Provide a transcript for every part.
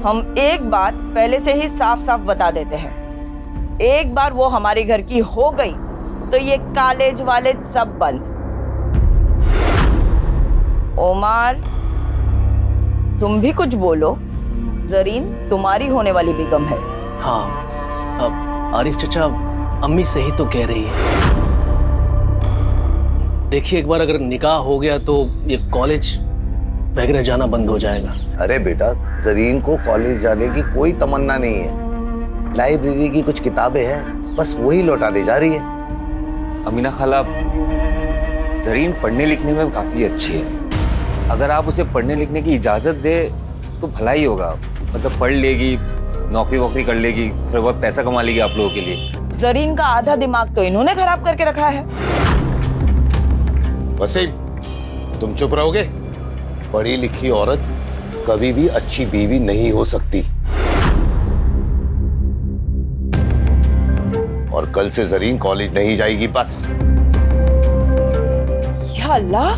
हम एक बात पहले से ही साफ साफ बता देते हैं, एक बार वो हमारे घर की हो गई तो ये कॉलेज वाले सब बंद। ओमार, तुम भी कुछ बोलो। जरीन तुम्हारी होने वाली बेगम है। हाँ, अब आरिफ चचा, अम्मी सही तो कह रही है। देखिए, एक बार अगर निकाह हो गया तो ये कॉलेज वगैरह जाना बंद हो जाएगा। अरे बेटा, जरीन को कॉलेज जाने की कोई तमन्ना नहीं है। लाइब्रेरी की कुछ किताबें हैं, बस वही लौटाने जा रही है। अमीना खाला, जरीन पढ़ने लिखने में काफी अच्छी है। अगर आप उसे पढ़ने लिखने की इजाजत दे तो भला ही होगा। मतलब पढ़ लेगी, नौकरी वोकरी कर लेगी, थोड़ा बहुत पैसा कमा लेगी आप लोगों के लिए। जरीन का आधा दिमाग तो इन्होंने खराब करके रखा है। वसीम, तुम चुप रहोगे? पढ़ी लिखी औरत कभी भी अच्छी बीवी नहीं हो सकती। और कल से जरीन कॉलेज नहीं जाएगी, बस। या अल्लाह,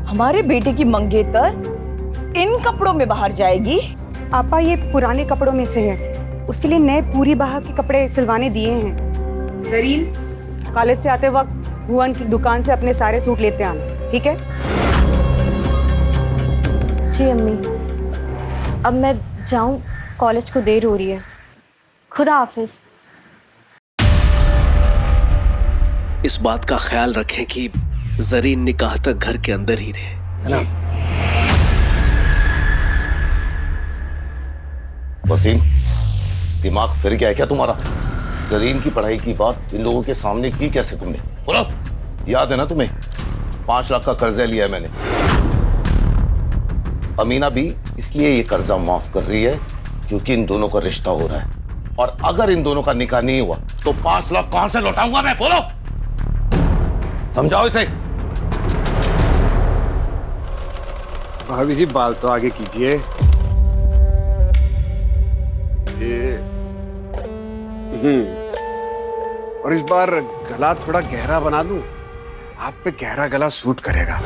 हमारे बेटे की मंगेतर इन कपड़ों में बाहर जाएगी? आपा, ये पुराने कपड़ों में से है, उसके लिए नए पूरी बाह के कपड़े सिलवाने दिए हैं। जरीन, कॉलेज से आते वक्त भुवन की दुकान से अपने सारे सूट लेते आना, ठीक है? जी अम्मी, अब मैं जाऊं, कॉलेज को देर हो रही है। खुदा हाफिज। इस बात का ख्याल रखें कि जरीन निकाह तक घर के अंदर ही रहे, है ना? वसीम, दिमाग फिर गया है क्या तुम्हारा? जरीन की पढ़ाई की बात इन लोगों के सामने की कैसे तुमने? बोलो, याद है ना तुम्हें? 5 लाख का कर्जा लिया है मैंने। अमीना भी इसलिए ये कर्जा माफ कर रही है क्योंकि इन दोनों का रिश्ता हो रहा है। और अगर इन दोनों का निकाह नहीं हुआ तो 5 लाख कहां से लौटाऊंगा मैं? बोलो, समझाओ इसे। भाभी जी, बाल तो आगे कीजिए। और इस बार गला थोड़ा गहरा बना दूं, आप पे गहरा गला सूट करेगा।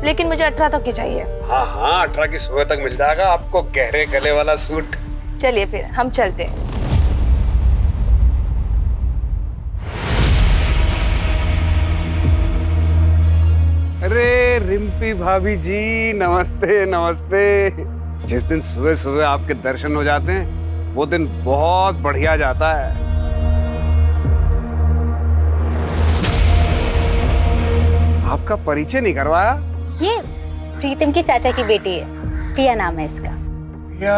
लेकिन मुझे 18 तक की चाहिए। हाँ हाँ, 18 की सुबह तक मिल जाएगा आपको गहरे गले वाला सूट। चलिए फिर हम चलते हैं। अरे रिम्पी भाभी जी, नमस्ते नमस्ते। जिस दिन सुबह सुबह आपके दर्शन हो जाते हैं वो दिन बहुत बढ़िया जाता है। आपका परिचय नहीं करवाया? ये प्रीतम की चाचा की बेटी है, पिया नाम है इसका। पिया,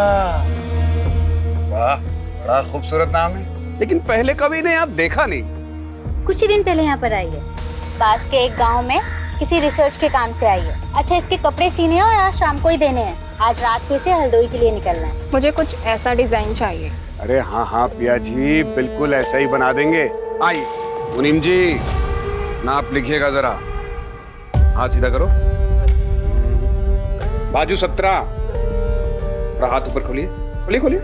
वाह, बड़ा खूबसूरत नाम है। लेकिन पहले कभी ने यहाँ देखा नहीं। कुछ ही दिन पहले यहाँ पर आई है, पास के एक गांव में किसी रिसर्च के काम से आई है। अच्छा, इसके कपड़े सीने हैं और आज शाम को ही देने हैं। आज रात को इसे हल्द्वानी के लिए निकलना है। मुझे कुछ ऐसा डिजाइन चाहिए। अरे हाँ हाँ पिया जी, बिल्कुल ऐसा ही बना देंगे। आइए मुनीम जी, नाप लिखिएगा जरा। हाथ सीधा करो, बाजू 17, और हाथ ऊपर खोलिए, खोलिए खोलिए।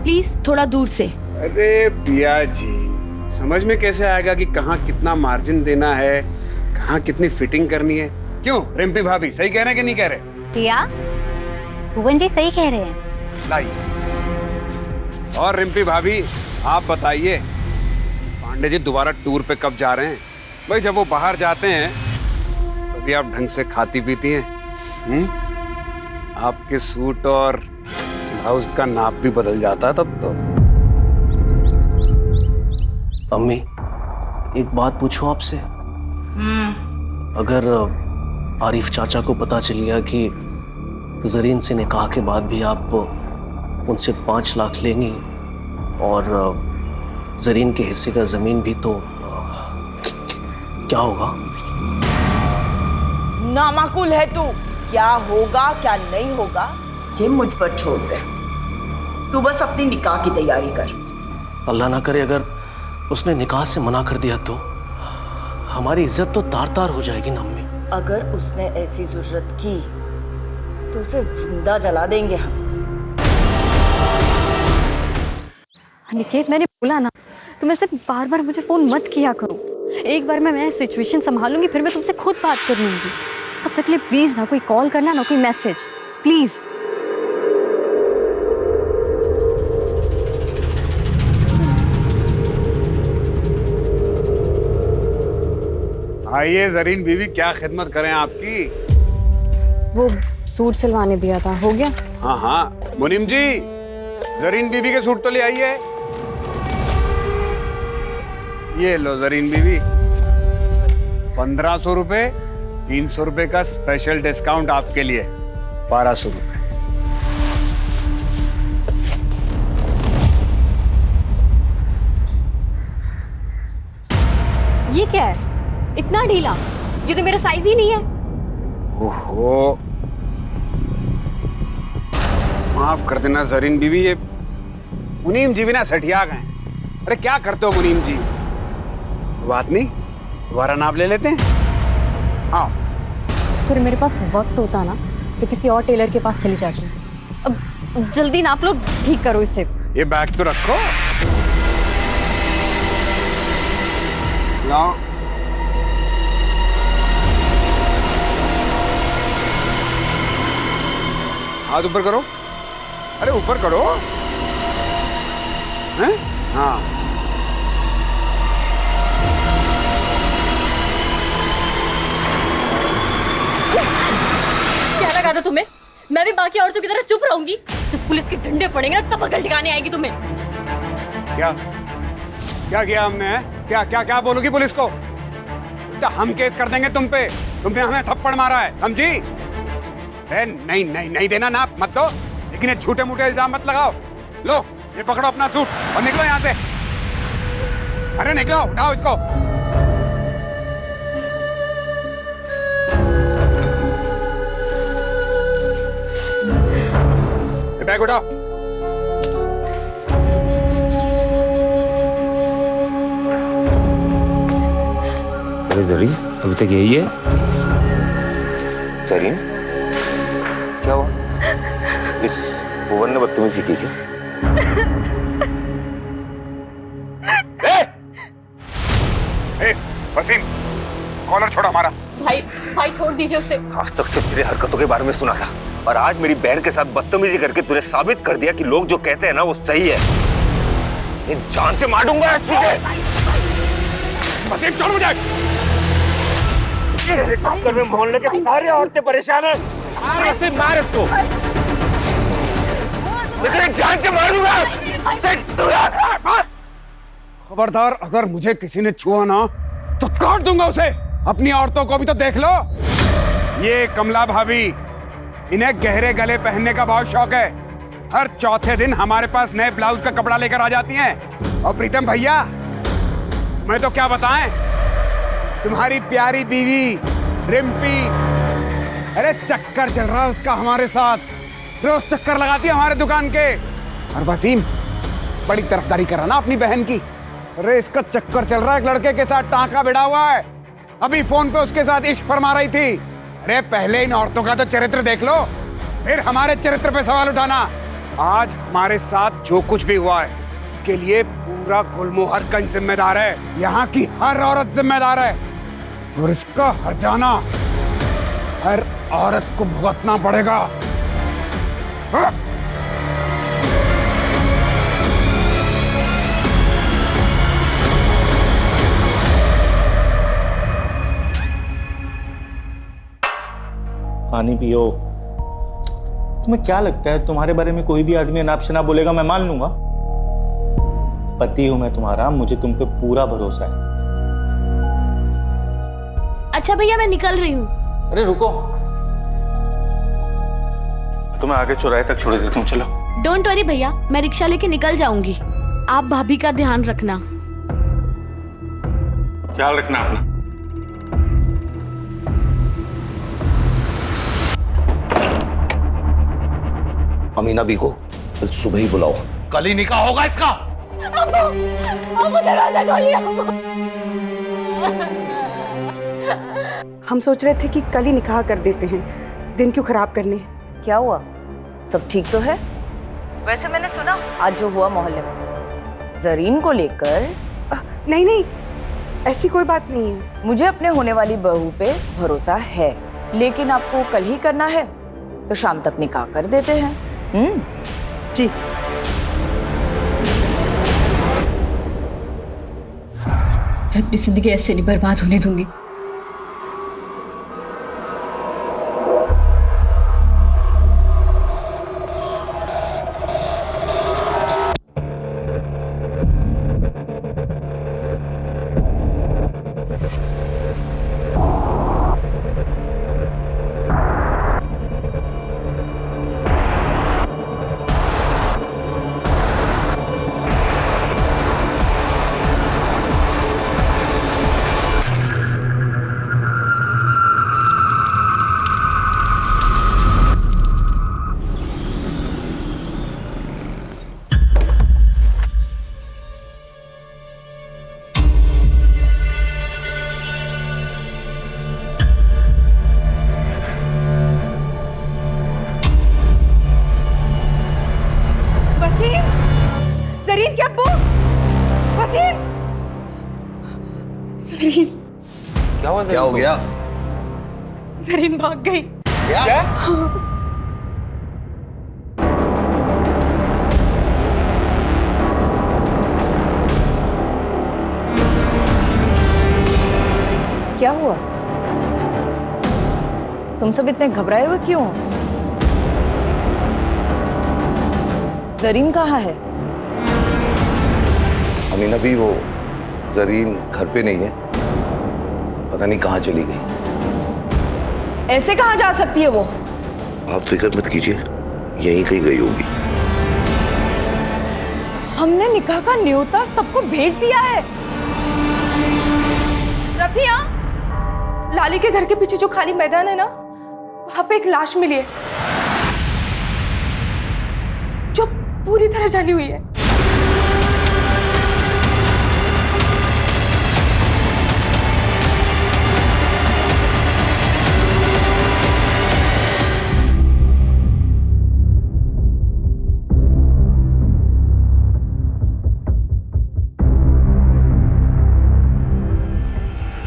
प्लीज थोड़ा दूर से। अरे पिया जी, समझ में कैसे आएगा कि कहाँ कितना मार्जिन देना है, कहाँ कितनी फिटिंग करनी है? क्यों रिम्पी भाभी, सही कह रहे हैं कि नहीं कह रहे? पिया, भुवन जी सही कह रहे हैं। लाइए। और रिम्पी भाभी, आप बताइए, पांडे जी दोबारा टूर पे कब जा रहे हैं? भाई जब वो बाहर जाते हैं तभी आप ढंग से खाती पीती हैं। आपके सूट और ब्लाउज का नाप भी बदल जाता है तब तो। अम्मी, एक बात पूछूं आपसे? अगर आरिफ चाचा को पता चल गया कि जरीन से निकाह के बाद भी आप उनसे 5 लाख लेंगी और जरीन के हिस्से का जमीन भी, तो क्या होगा? नामाकुल है तू। क्या होगा क्या नहीं होगा ये मुझ पर छोड़ दे। तू बस अपनी निकाह की तैयारी कर। अल्लाह ना करे अगर उसने निकाह से मना कर दिया तो हमारी इज्जत तो तार तार हो जाएगी ना अम्मी। अगर उसने ऐसी जरूरत की तो उसे जिंदा जला देंगे हम। अनिकेत, मैंने बोला ना, तुम ऐसे बार बार मुझे फोन मत किया करो। एक बार मैं सिचुएशन संभालूंगी, फिर मैं तुमसे खुद बात कर लूंगी। तब तक के लिए प्लीज ना कोई कॉल करना, ना कोई मैसेज, प्लीज। आइए जरीन बीवी, क्या खिदमत करें आपकी? वो सूट सिलवाने दिया था, हो गया? हाँ हाँ मुनीम जी, जरीन बीवी के सूट तो ले आइए। ये लो जरीन बीवी, 1500 रुपए, 300 रुपए का स्पेशल डिस्काउंट आपके लिए, 1200 रुपए। ये क्या है, इतना ढीला? ये तो मेरा साइज ही नहीं है। ओहो, माफ कर देना जरीन बीवी, ये मुनीम जी भी ना सठिया गए। अरे क्या करते हो मुनीम जी? बात नहीं, दोबारा नाप ले लेते हैं। हाँ, फिर मेरे पास वक्त होता ना तो किसी और टेलर के पास चली जाती। अब जल्दी नाप लो, ठीक करो इसे। ये बैग तो रखो। लाओ। हाथ ऊपर करो। अरे ऊपर करो। हैं? हाँ। क्या लगा था तुम्हें? मैं भी बाकी औरतों की तरह चुप रहूंगी? जब पुलिस के डंडे पड़ेंगे ना तब अकल ठिकाने आएगी तुम्हें। क्या क्या किया हमने? है? क्या क्या क्या बोलूंगी पुलिस को? तो हम केस कर देंगे तुम पे। तुमने हमें थप्पड़ मारा है, समझी? नहीं नहीं नहीं देना नाप मत दो, लेकिन ये झूठे मूठे इल्जाम मत लगाओ। लो ये पकड़ो अपना सूट और निकलो यहाँ से। अरे निकलो, उठाओ इसको। ये बैग उठाओ। अरे जरीन, अभी तक यही है? जरीन, क्या हुआ? इस भुवन ने बदतमीजी की क्या? वसीम, कॉलर छोड़ हमारा। भाई भाई छोड़ दीजिए उसे। आज तक सिर्फ तेरे हरकतों के बारे में सुना था, और आज मेरी बहन के साथ बदतमीजी करके तूने साबित कर दिया कि लोग जो कहते हैं ना वो सही है। इन जान से मार दूंगा तुझे। वसीम छोड़ मुझे। चक्कर में मोहल्ले के सारे औरतें परेशान हैं। वसीम मार इसको। लेकिन जान से मार दूंगा। खबरदार, अगर मुझे किसी ने छुआ ना तो काट दूंगा उसे। अपनी औरतों को भी तो देख लो। ये कमला भाभी, इन्हें गहरे गले पहनने का बहुत शौक है। हर चौथे दिन हमारे पास नए ब्लाउज का कपड़ा लेकर आ जाती हैं। और प्रीतम भैया, मैं तो क्या बताएं, तुम्हारी प्यारी बीवी रिम्पी, अरे चक्कर चल रहा है उसका हमारे साथ। रोज चक्कर लगाती है हमारे दुकान के। और वसीम, बड़ी तरफदारी कर रहा ना अपनी बहन की। अरे इसका चक्कर चल रहा है एक लड़के के साथ, टांका भिड़ा हुआ है। अभी फोन पे उसके साथ इश्क फरमा रही थी। अरे पहले इन औरतों का तो चरित्र देख लो, फिर हमारे चरित्र पे सवाल उठाना। आज हमारे साथ जो कुछ भी हुआ है उसके लिए पूरा गुलमोहरगंज जिम्मेदार है। यहाँ की हर औरत जिम्मेदार है, और इसका हर्जाना हर औरत को भुगतना पड़ेगा। हाँ? पानी पियो। तुम्हें क्या लगता है तुम्हारे बारे में कोई भी आदमी अनाप शनाप बोलेगा मैं मान लूंगा? पति हूं मैं तुम्हारा, मुझे तुम पे पूरा भरोसा है। अच्छा भैया, मैं निकल रही हूँ। अरे रुको, तुम्हें आगे चौराहे तक छोड़ देता हूँ, चलो। डोंट वरी भैया, मैं रिक्शा लेके निकल जाऊंगी। आप भाभी का ध्यान रखना। ख्याल रखना अपना। अमीना बी को कल सुबह ही बुलाओ, कल ही निकाह होगा इसका। हम सोच रहे थे कि कल ही निकाह कर देते हैं, दिन क्यों खराब करने। क्या हुआ, सब ठीक तो है? वैसे मैंने सुना आज जो हुआ मोहल्ले में जरीन को लेकर। नहीं नहीं, ऐसी कोई बात नहीं है। मुझे अपने होने वाली बहू पे भरोसा है, लेकिन आपको कल ही करना है तो शाम तक निकाह कर देते हैं। जी। मैं अपनी जिंदगी ऐसे नहीं बर्बाद होने दूंगी। जरीन क्या अब्बू? वसीम! जरीन! क्या हुआ? क्या हो गया? जरीन भाग गई। क्या? क्या हुआ? तुम सब इतने घबराए हुए क्यों हो? जरीन कहाँ है? अमीना भी वो जरीन घर पे नहीं है, पता नहीं कहाँ चली गई। ऐसे कहाँ जा सकती है वो? आप फिक्र मत कीजिए, यहीं कहीं गई होगी। हमने निकाह का न्योता सबको भेज दिया है। रफिया, लाली के घर के पीछे जो खाली मैदान है ना, वहां पे एक लाश मिली है जो पूरी तरह जली हुई है।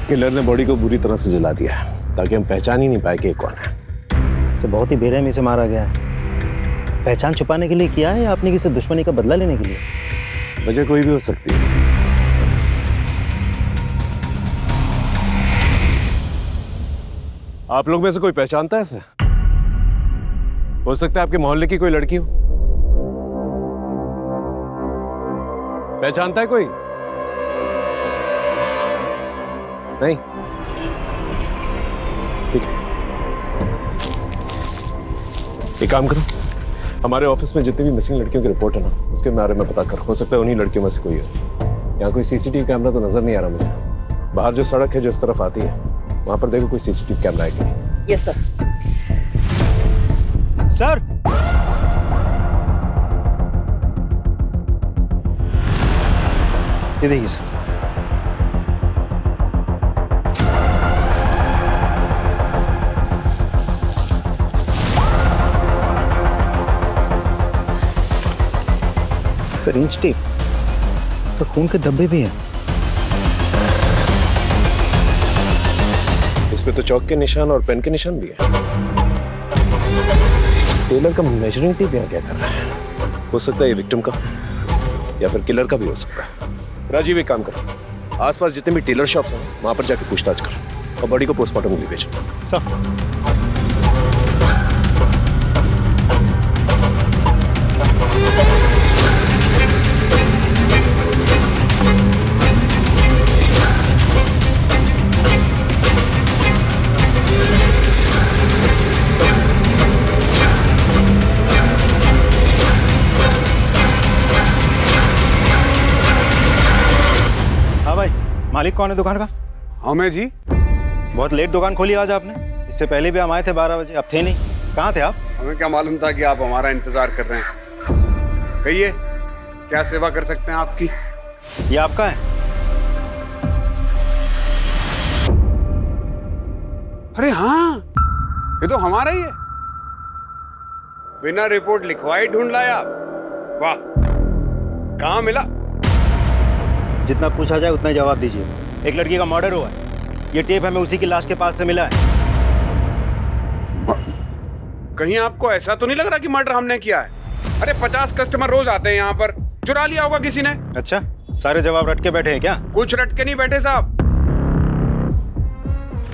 किलर ने बॉडी को बुरी तरह से जला दिया है ताकि हम पहचान ही नहीं पाए कि कौन है। तो बहुत ही बेरहमी से मारा गया है। पहचान छुपाने के लिए किया है या अपनी किसी दुश्मनी का बदला लेने के लिए? वजह कोई भी हो सकती है। आप लोग में से कोई पहचानता है इसे? हो सकता है आपके मोहल्ले की कोई लड़की हो। पहचानता है कोई? नहीं? ठीक है, एक काम करो, हमारे ऑफिस में जितनी भी मिसिंग लड़कियों की रिपोर्ट है ना, उसके बारे में पता कर। हो सकता है उन्हीं लड़कियों में से कोई हो। यहाँ कोई सीसीटीवी कैमरा तो नजर नहीं आ रहा मुझे। बाहर जो सड़क है जो इस तरफ आती है, वहां पर देखो कोई सीसीटीवी कैमरा है कि नहीं। Yes sir. सर, ये देखिए सर। सिरिंज टेप, सर खून के धब्बे भी हैं। इसमें तो चौक के निशान और पेन के निशान भी है। टेलर का मेजरिंग टेप यहाँ क्या कर रहा है? हो सकता है ये विक्टिम का या फिर किलर का भी हो सकता है। राजीव, एक काम कर, आसपास जितने भी टेलर शॉप्स हैं वहां पर जाके पूछताछ कर और बॉडी को पोस्टमार्टम के लिए भेज। सर, मालिक कौन है दुकान का? हाँ मैं जी। बहुत लेट दुकान खोली आज आपने। इससे पहले भी हम आए थे 12 बजे, अब थे नहीं। कहाँ थे आप? हमें क्या मालूम था कि आप हमारा इंतजार कर रहे हैं। कहिए, क्या सेवा कर सकते हैं आपकी? ये आपका है? अरे हाँ, ये तो हमारा ही है। बिना रिपोर्ट लिखवाई ढूंढ लाया। वाह, कहाँ मिला? जितना पूछा जाए उतना जवाब दीजिए। एक लड़की का मर्डर हुआ है। ये टेप हमें उसी की लाश के पास से मिला है। कहीं आपको ऐसा तो नहीं लग रहा कि मर्डर हमने किया है? अरे 50 कस्टमर रोज आते हैं यहाँ पर, चुरा लिया होगा किसी ने। अच्छा, सारे जवाब रट के बैठे हैं क्या? कुछ रट के नहीं बैठे साहब।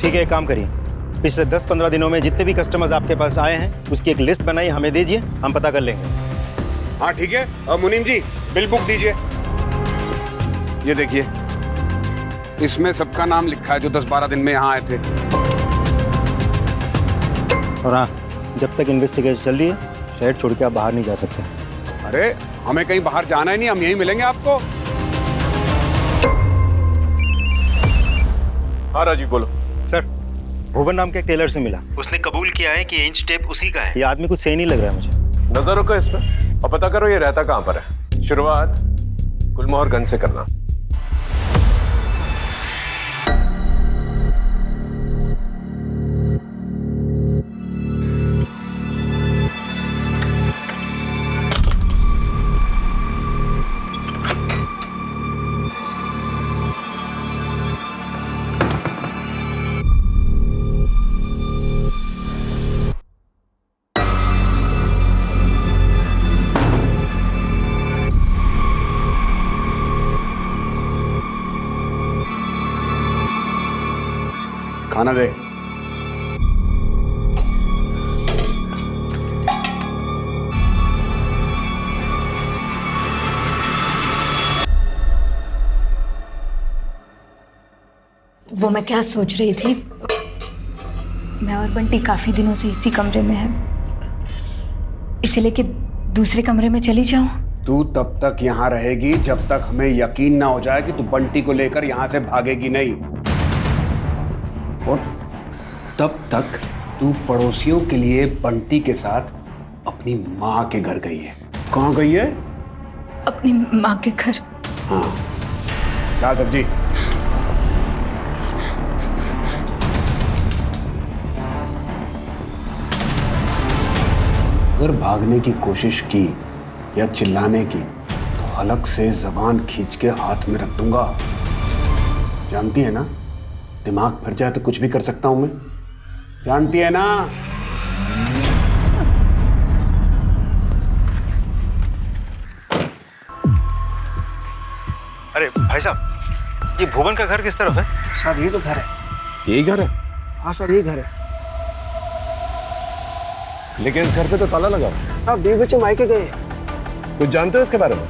ठीक है, एक काम करिए, पिछले 10-15 दिनों में जितने भी कस्टमर्स आपके पास आए हैं उसकी एक लिस्ट बनाई, हमें दीजिए, हम पता कर लेंगे। हाँ ठीक है। और मुनीम जी बिल बुक दीजिए। ये देखिए, इसमें सबका नाम लिखा है जो 10-12 दिन में यहाँ आए थे। और हाँ, जब तक इन्वेस्टिगेशन चल रही है शहर छोड़ के आप बाहर नहीं जा सकते। अरे हमें कहीं बाहर जाना ही नहीं, हम यहीं मिलेंगे आपको। हाँ राजीव बोलो। सर, भुवन नाम के एक टेलर से मिला। उसने कबूल किया है कि इंच टेप उसी का है। ये आदमी कुछ सही नहीं लग रहा है मुझे। नजर रखो इस पर और पता करो ये रहता कहाँ पर है। शुरुआत गुलमोहर गंज से करना। खाना दे। वो मैं क्या सोच रही थी, मैं और बंटी काफी दिनों से इसी कमरे में हैं, इसीलिए कि दूसरे कमरे में चली जाऊं। तू तब तक यहाँ रहेगी जब तक हमें यकीन ना हो जाए कि तू बंटी को लेकर यहाँ से भागेगी नहीं, और तब तक तू पड़ोसियों के लिए बंटी के साथ अपनी माँ के घर गई है। कहाँ गई है? अपनी माँ के घर। हाँ, क्या सब्जी? अगर भागने की कोशिश की या चिल्लाने की तो हलक से जबान खींच के हाथ में रख दूंगा। जानती है ना, दिमाग फिर जाए तो कुछ भी कर सकता हूं मैं। जानती है ना? अरे भाई साहब, ये भुवन का घर किस तरफ है? साहब ये तो घर है। यही घर है? हाँ सर, ये घर है। लेकिन इस घर पे तो ताला लगा हुआ। साहब 2 बच्चे मायके गए। कुछ जानते हो इसके बारे में?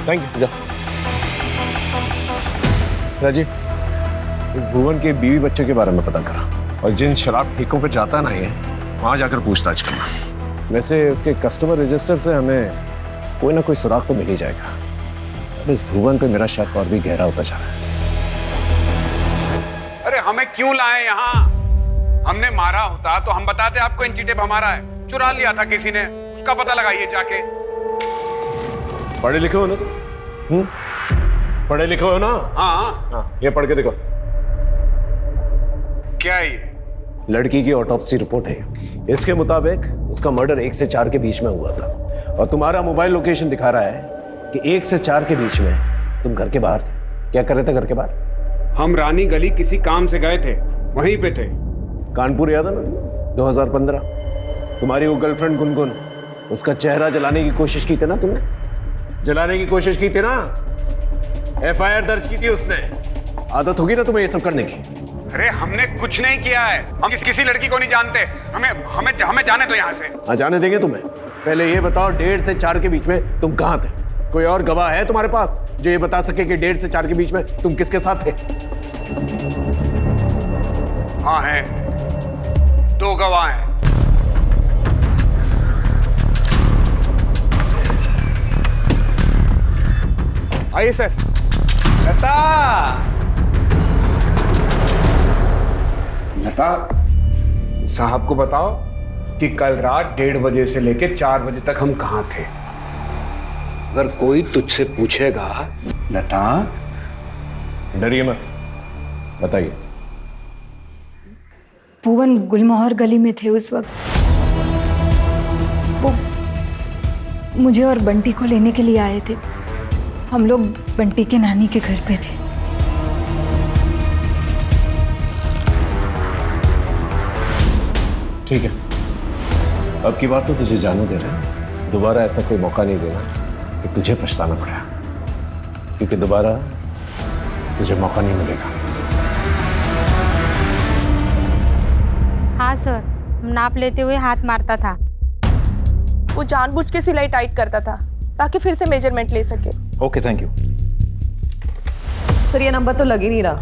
Thank you. जा राजीव, इस भुवन के बीवी बच्चे के बारे में पता करा और जिन शराब ठेकों पे जाता ना ये, वहां जाकर पूछताछ करना। वैसे उसके कस्टमर रजिस्टर से हमें कोई ना कोई सुराग तो मिल ही जाएगा। अब इस भुवन पे मेरा शक और भी गहरा होता जा रहा है। अरे हमें क्यों लाए यहाँ? हमने मारा होता तो हम बताते आपको इंची टेप हमारा है। चुरा लिया था किसी ने, उसका पता लगाइए जाके। पढ़े लिखे हो ना तुम? पढ़े लिखे हो ना? हाँ। ये पढ़ के देखो। क्या है ये? लड़की की ऑटोप्सी रिपोर्ट है। इसके मुताबिक उसका मर्डर 1 से 4 के बीच में हुआ था और तुम्हारा मोबाइल लोकेशन दिखा रहा है कि 1 से 4 के बीच में तुम घर के बाहर थे। क्या कर रहे थे घर के बाहर? हम रानी गली किसी काम से गए थे, वहीं पे थे। कानपुर याद है ना? 2015 तुम्हारी वो गर्लफ्रेंड गुनगुन, उसका चेहरा जलाने की कोशिश की थी ना तुमने? जलाने की कोशिश की थी ना? FIR दर्ज की थी उसने। आदत होगी ना तुम्हें ये सब करने की? अरे हमने कुछ नहीं किया है, हम किसी लड़की को नहीं जानते। हमें जाने दो यहाँ से। हाँ, जाने देंगे तुम्हें। पहले ये बताओ 1.5 से 4 के बीच में तुम कहाँ थे? कोई और गवाह है तुम्हारे पास जो ये बता सके कि 1.5 से 4 के बीच में तुम किसके साथ थे? हाँ है, 2 गवाह हैं। आइए सर। लता साहब को बताओ कि कल रात 1:30 बजे से लेकर 4 बजे तक हम कहाँ थे। अगर कोई तुझसे पूछेगा, लता। डरिए मत, बताइए। भुवन गुलमोहर गली में थे उस वक्त। वो मुझे और बंटी को लेने के लिए आए थे। हम लोग बंटी के नानी के घर पे थे। ठीक है, अब की बात तो तुझे जाने दे रहे हैं। दोबारा ऐसा कोई मौका नहीं देना कि तुझे पछताना पड़ा, क्योंकि दोबारा तुझे मौका नहीं मिलेगा। हाँ सर, नाप लेते हुए हाथ मारता था। वो जानबूझ के सिलाई टाइट करता था ताकि फिर से मेजरमेंट ले सके। Okay, thank you. सर ये नंबर तो लग ही नहीं रहा।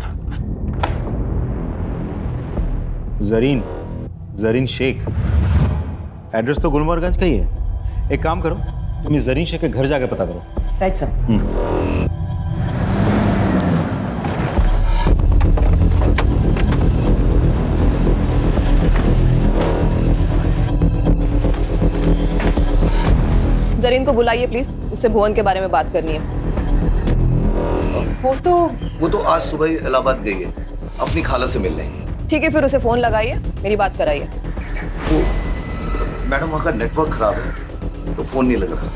जरीन शेख, एड्रेस तो गुलमोहरगंज का ही है। एक काम करो, तुम इस जरीन शेख के घर जाके पता करो। Right sir. जरीन को बुलाइए प्लीज, उससे भुवन के बारे में बात करनी है। वो तो आज सुबह ही इलाहाबाद गई है अपनी खाला से मिलने। ठीक है, फिर उसे फोन लगाइए, मेरी बात कराइए। वो मैडम वहाँ का नेटवर्क खराब है तो फोन नहीं लग रहा।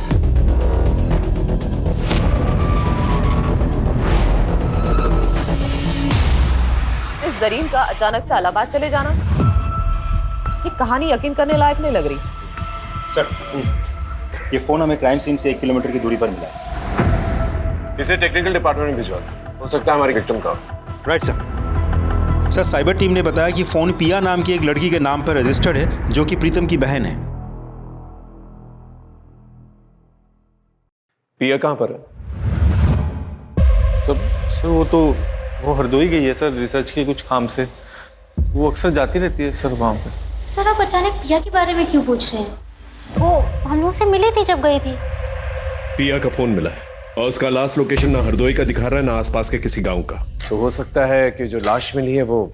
इस जरीन का अचानक से इलाहाबाद चले जाना, ये कहानी यकीन करने लायक नहीं लग रही। सर, ये फोन हमें क्राइम सीन से 1 किलोमीटर की दूरी पर मिला है। इसे टेक्निकल डिपार्टमेंट में भिजवा दो, हो सकता है हमारी विक्टिम का। Right sir. Sir, cyber team ने बताया कि फोन पिया नाम की एक लड़की के नाम पर रजिस्टर्ड है, जो कि प्रीतम की बहन है। पिया कहाँ पर है? सर वो हरदोई गई है सर, रिसर्च के कुछ काम से। वो अक्सर जाती रहती है सर वहाँ पे। सर आप अचानक पिया के बारे में क्यों पूछ रहे हैं? वो हम लोग से मिली थी जब गई थी। पिया का फोन मिला है और उसका लास्ट लोकेशन ना हरदोई का दिखा रहा है ना आसपास के किसी गांव का। तो हो सकता है कि जो लाश मिली है वो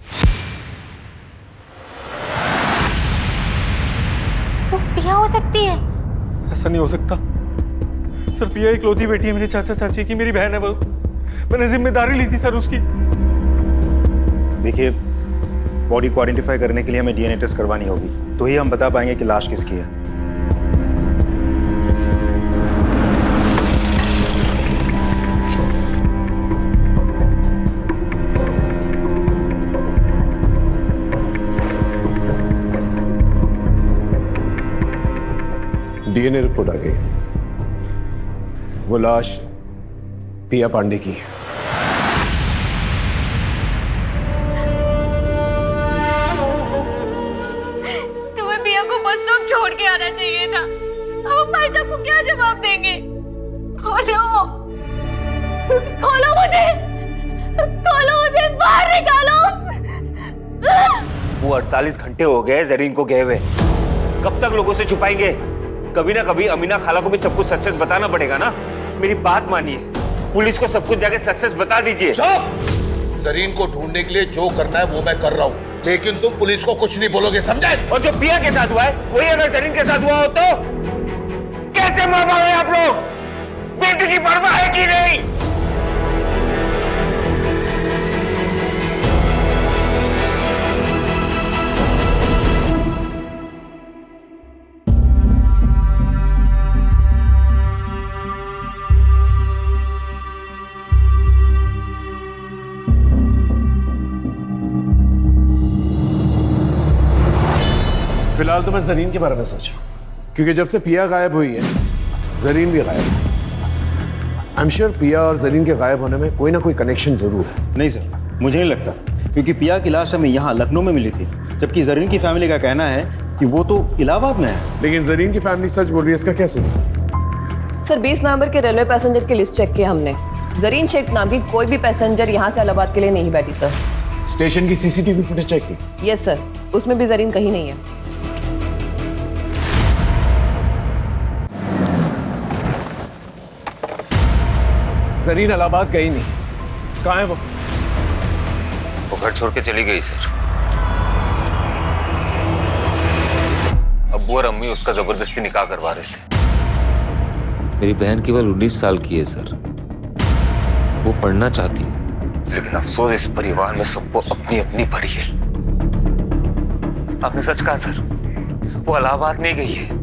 पिया हो सकती है। ऐसा नहीं हो सकता सर, पिया इकलौती बेटी है मेरे चाचा चाची की, मेरी बहन है वो। मैंने जिम्मेदारी ली थी सर उसकी। देखिए, बॉडी को आइडेंटिफाई करने के लिए हमें डीएनए टेस्ट करवानी होगी, तो ही हम बता पाएंगे कि लाश किसकी है। डीएनए रिपोर्ट आ गई, वो लाश पिया पांडे की है। तुम्हें पिया को बस स्टॉप छोड़ के आना चाहिए था। अब भाई साहब को क्या जवाब देंगे? खोलो, खोलो मुझे, बाहर निकालो। वो 48 घंटे हो गए जरीन को गए हुए, कब तक लोगों से छुपाएंगे? कभी ना कभी अमीना खाला को भी सब कुछ सच सच बताना पड़ेगा ना। मेरी बात मानिए, पुलिस को सब कुछ जाके सच सच बता दीजिए। जरीन को ढूंढने के लिए जो करना है वो मैं कर रहा हूँ, लेकिन तुम पुलिस को कुछ नहीं बोलोगे, समझे? और जो पिया के साथ हुआ है वही अगर जरीन के साथ हुआ हो तो कैसे मार पाओगे आप लोग? बेटी की परवाह है कि नहीं? फिलहाल तो मैं जरीन के बारे में सोचा, क्योंकि जब से पिया गायब हुई है जरीन भी गायब है। आई एम श्योर पिया और जरीन के गायब होने में कोई ना कोई कनेक्शन जरूर है। नहीं सर, मुझे नहीं लगता, क्योंकि पिया की लाश हमें यहाँ लखनऊ में मिली थी, जबकि जरीन की फैमिली का कहना है कि वो तो इलाहाबाद में है। लेकिन जरीन की फैमिली सच बोल रही है, इसका क्या सबूत? सर 20 नवंबर के रेलवे पैसेंजर की लिस्ट चेक की हमने। जरीन शेख नाम की कोई भी पैसेंजर यहाँ से इलाहाबाद के लिए नहीं बैठी सर। स्टेशन की सीसीटीवी फुटेज चेक की? यस सर, उसमें भी जरीन कहीं नहीं है। जरीन इलाहाबाद गई नहीं, कहाँ है वो? वो घर छोड़ के चली गई सर। अब्बू और अम्मी उसका जबरदस्ती निकाह करवा रहे थे। मेरी बहन केवल 19 साल की है सर, वो पढ़ना चाहती है, लेकिन अफसोस इस परिवार में सबको अपनी अपनी पड़ी है। आपने सच कहा सर, वो इलाहाबाद नहीं गई है।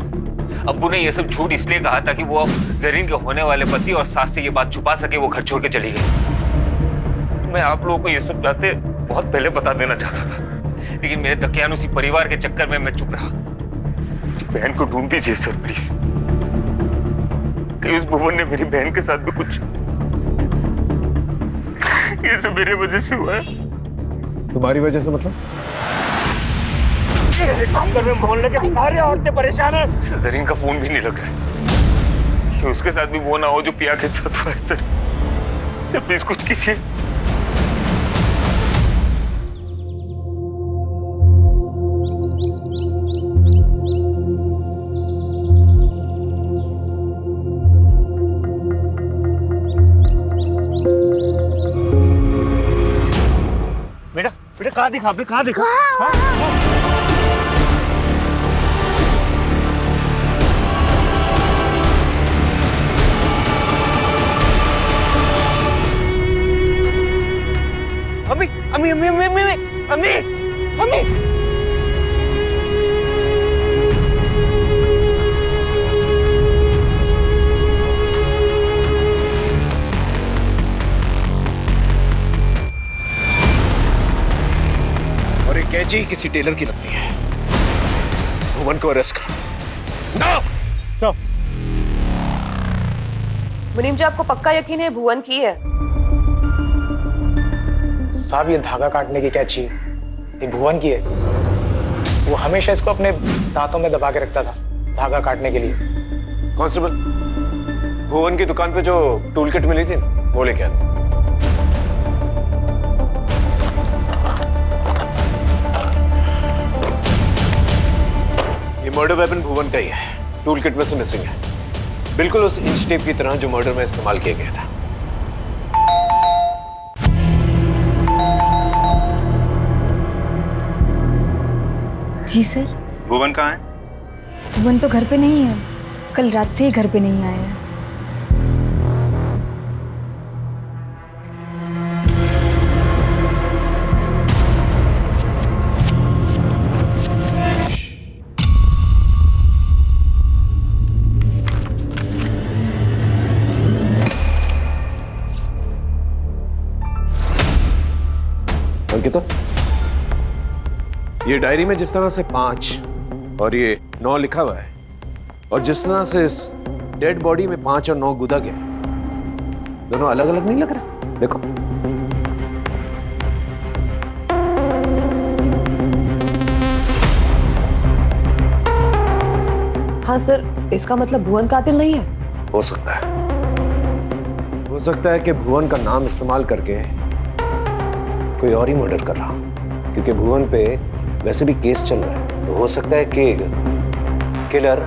अब्बू ने ये सब झूठ इसलिए कहा था कि वो अब जरीन के होने वाले पति और सास से ये बात छुपा सके, वो घर छोड़ के चली गई। मैं आप लोगों को ये सब बातें बहुत पहले बता देना चाहता था, लेकिन मेरे दकियानुसी परिवार के चक्कर में मैं चुप रहा। बहन को ढूंढ दीजिए सर प्लीज। कहीं उस भुवन ने मेरी बहन के साथ भी कुछ, ये सब मेरे वजह से हुआ है। तुम्हारी वजह से मतलब? हेलीकॉप्टर में मोहल्ले के सारे औरतें परेशान हैं। जरीन का फोन भी नहीं लग रहा है कि उसके साथ भी वो ना हो जो पिया के साथ हुआ है। सर प्लीज कुछ कीजिए। बेटा कहाँ दिखा बे, कहाँ दिखा? अम्मी अम्मी अम्मी अम्मी अम्मी अम्मी अम्मी। और ये कैची किसी टेलर की लगती है। भुवन को अरेस्ट करो। No sir. मुनीम जी, आपको पक्का यकीन है भुवन की है? साहब, ये धागा काटने की कैची ये भुवन की है। वो हमेशा इसको अपने दांतों में दबा के रखता था धागा काटने के लिए। कांस्टेबल, भुवन की दुकान पे जो टूल किट मिली थी वो लेके आना। ये मर्डर वेपन भुवन का ही है। टूल किट में से मिसिंग है, बिल्कुल उस इंच टेप की तरह जो मर्डर में इस्तेमाल किया गया था। जी सर। भुवन कहाँ है? भुवन तो घर पे नहीं है, कल रात से ही घर पे नहीं आया है। अंकिता, ये डायरी में जिस तरह से 5 और ये 9 लिखा हुआ है, और जिस तरह से इस डेड बॉडी में 5 और 9 गुदा गया, दोनों अलग अलग नहीं लग रहा? देखो। हाँ सर, इसका मतलब भुवन कातिल नहीं है? हो सकता है। हो सकता है कि भुवन का नाम इस्तेमाल करके कोई और ही मर्डर कर रहा, क्योंकि भुवन पे वैसे भी केस चल रहा है। तो हो सकता है कि किलर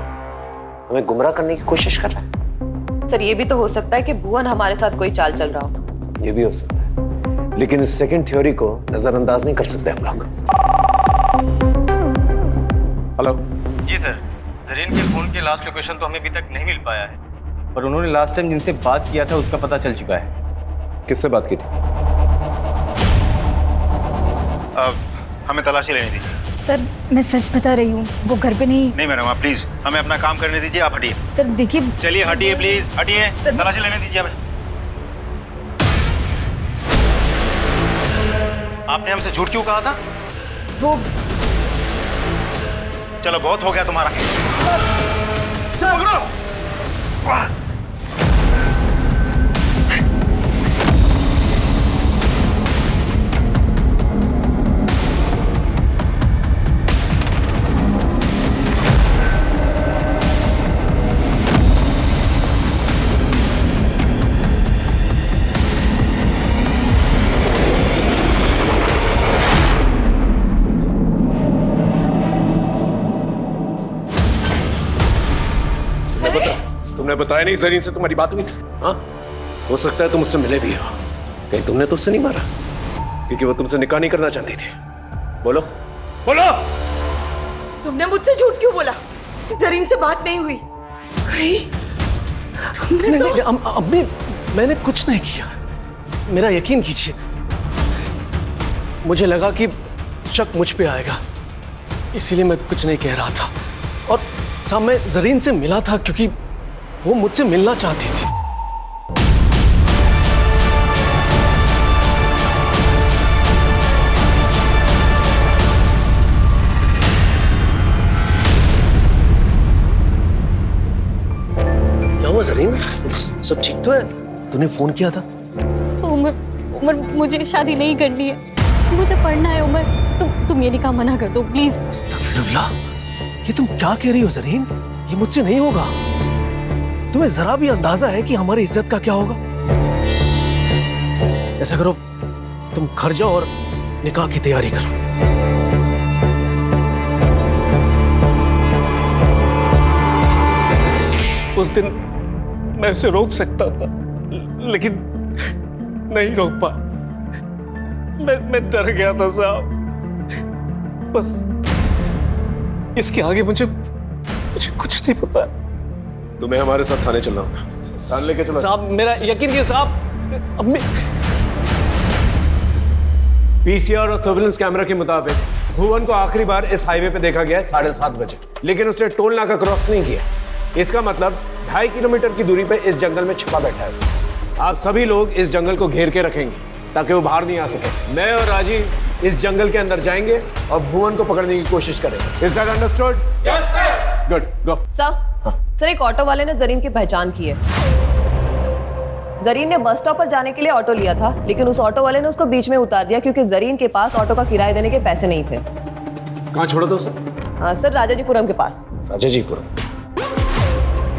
हमें गुमराह करने की कोशिश कर रहा है। सर, ये भी तो हो सकता है कि भुवन हमारे साथ कोई चाल चल रहा हो। ये भी हो सकता है, लेकिन इस सेकंड थ्योरी को नजरअंदाज नहीं कर सकते हम लोग। हेलो जी सर, जरीन के फोन के लास्ट लोकेशन तो हमें अभी तक नहीं मिल पाया है, पर उन्होंने लास्ट टाइम जिनसे बात किया था उसका पता चल चुका है। किससे बात की थी? हमें तलाशी लेने दीजिए। सर मैं सच बता रही हूँ, वो घर पे नहीं। नहीं मैडम, आप प्लीज हमें अपना काम करने दीजिए। आप हटिए। सर देखिए। चलिए हटिए प्लीज, हटिए। तलाशी लेने दीजिए हमें। आपने हमसे झूठ क्यों कहा था? वो चलो बहुत हो गया तुम्हारा। तुमने बताया नहीं जरीन से तुम्हारी बात हुई थी? हाँ, हो सकता है तुम उससे मिले भी हो। कहीं तुमने तो उससे नहीं मारा? क्योंकि वो तुमसे निकाह नहीं करना चाहती थी। बोलो बोलो। तुमने मुझसे झूठ क्यों बोला? जरीन से बात नहीं हुई? कहीं तुमने नहीं, अम्मी मैंने कुछ नहीं किया, मेरा यकीन कीजिए। मुझे लगा कि शक मुझ पे आएगा, इसीलिए मैं कुछ नहीं कह रहा था। और साहब मैं जरीन से मिला था क्योंकि वो मुझसे मिलना चाहती थी। क्या हुआ जरीन? सब ठीक तो है? तूने फोन किया था? उमर मुझे शादी नहीं करनी है, मुझे पढ़ना है। उमर तुम ये निकाह मना कर दो प्लीज। अस्तगफिरुल्लाह, ये तुम क्या कह रही हो जरीन? ये मुझसे नहीं होगा। तुम्हें जरा भी अंदाजा है कि हमारी इज्जत का क्या होगा? ऐसा करो, तुम घर जाओ और निकाह की तैयारी करो। उस दिन मैं उसे रोक सकता था, लेकिन नहीं रोक पा। मैं डर गया था साहब। बस इसके आगे मुझे कुछ नहीं पता। तुम्हें हमारे साथ थाने चलना होगा। थाने लेके चलो साहब, मेरा यकीन कीजिए साहब। अब पीसीआर और सर्विलेंस कैमरा के मुताबिक भुवन को आखिरी बार इस हाईवे पे देखा गया है 7:30 बजे, लेकिन उसने टोल नाका क्रॉस नहीं किया। इसका मतलब 2.5 किलोमीटर की दूरी पे इस जंगल में छिपा बैठा है। आप सभी लोग इस जंगल को घेर के रखेंगे ताकि वो बाहर नहीं आ सके। मैं और राजीव इस जंगल के अंदर जाएंगे और भुवन को पकड़ने की कोशिश करेंगे। Is that understood? Yes sir. Good, go. Sir एक ऑटो वाले ने जरीन की पहचान की है। जरीन ने बस स्टॉप पर जाने के लिए ऑटो लिया था, लेकिन उस ऑटो वाले ने उसको बीच में उतार दिया क्योंकि जरीन के पास ऑटो का किराया देने के पैसे नहीं थे। कहाँ छोड़ा था सर? सर राजाजीपुरम के पास। राजाजीपुरम?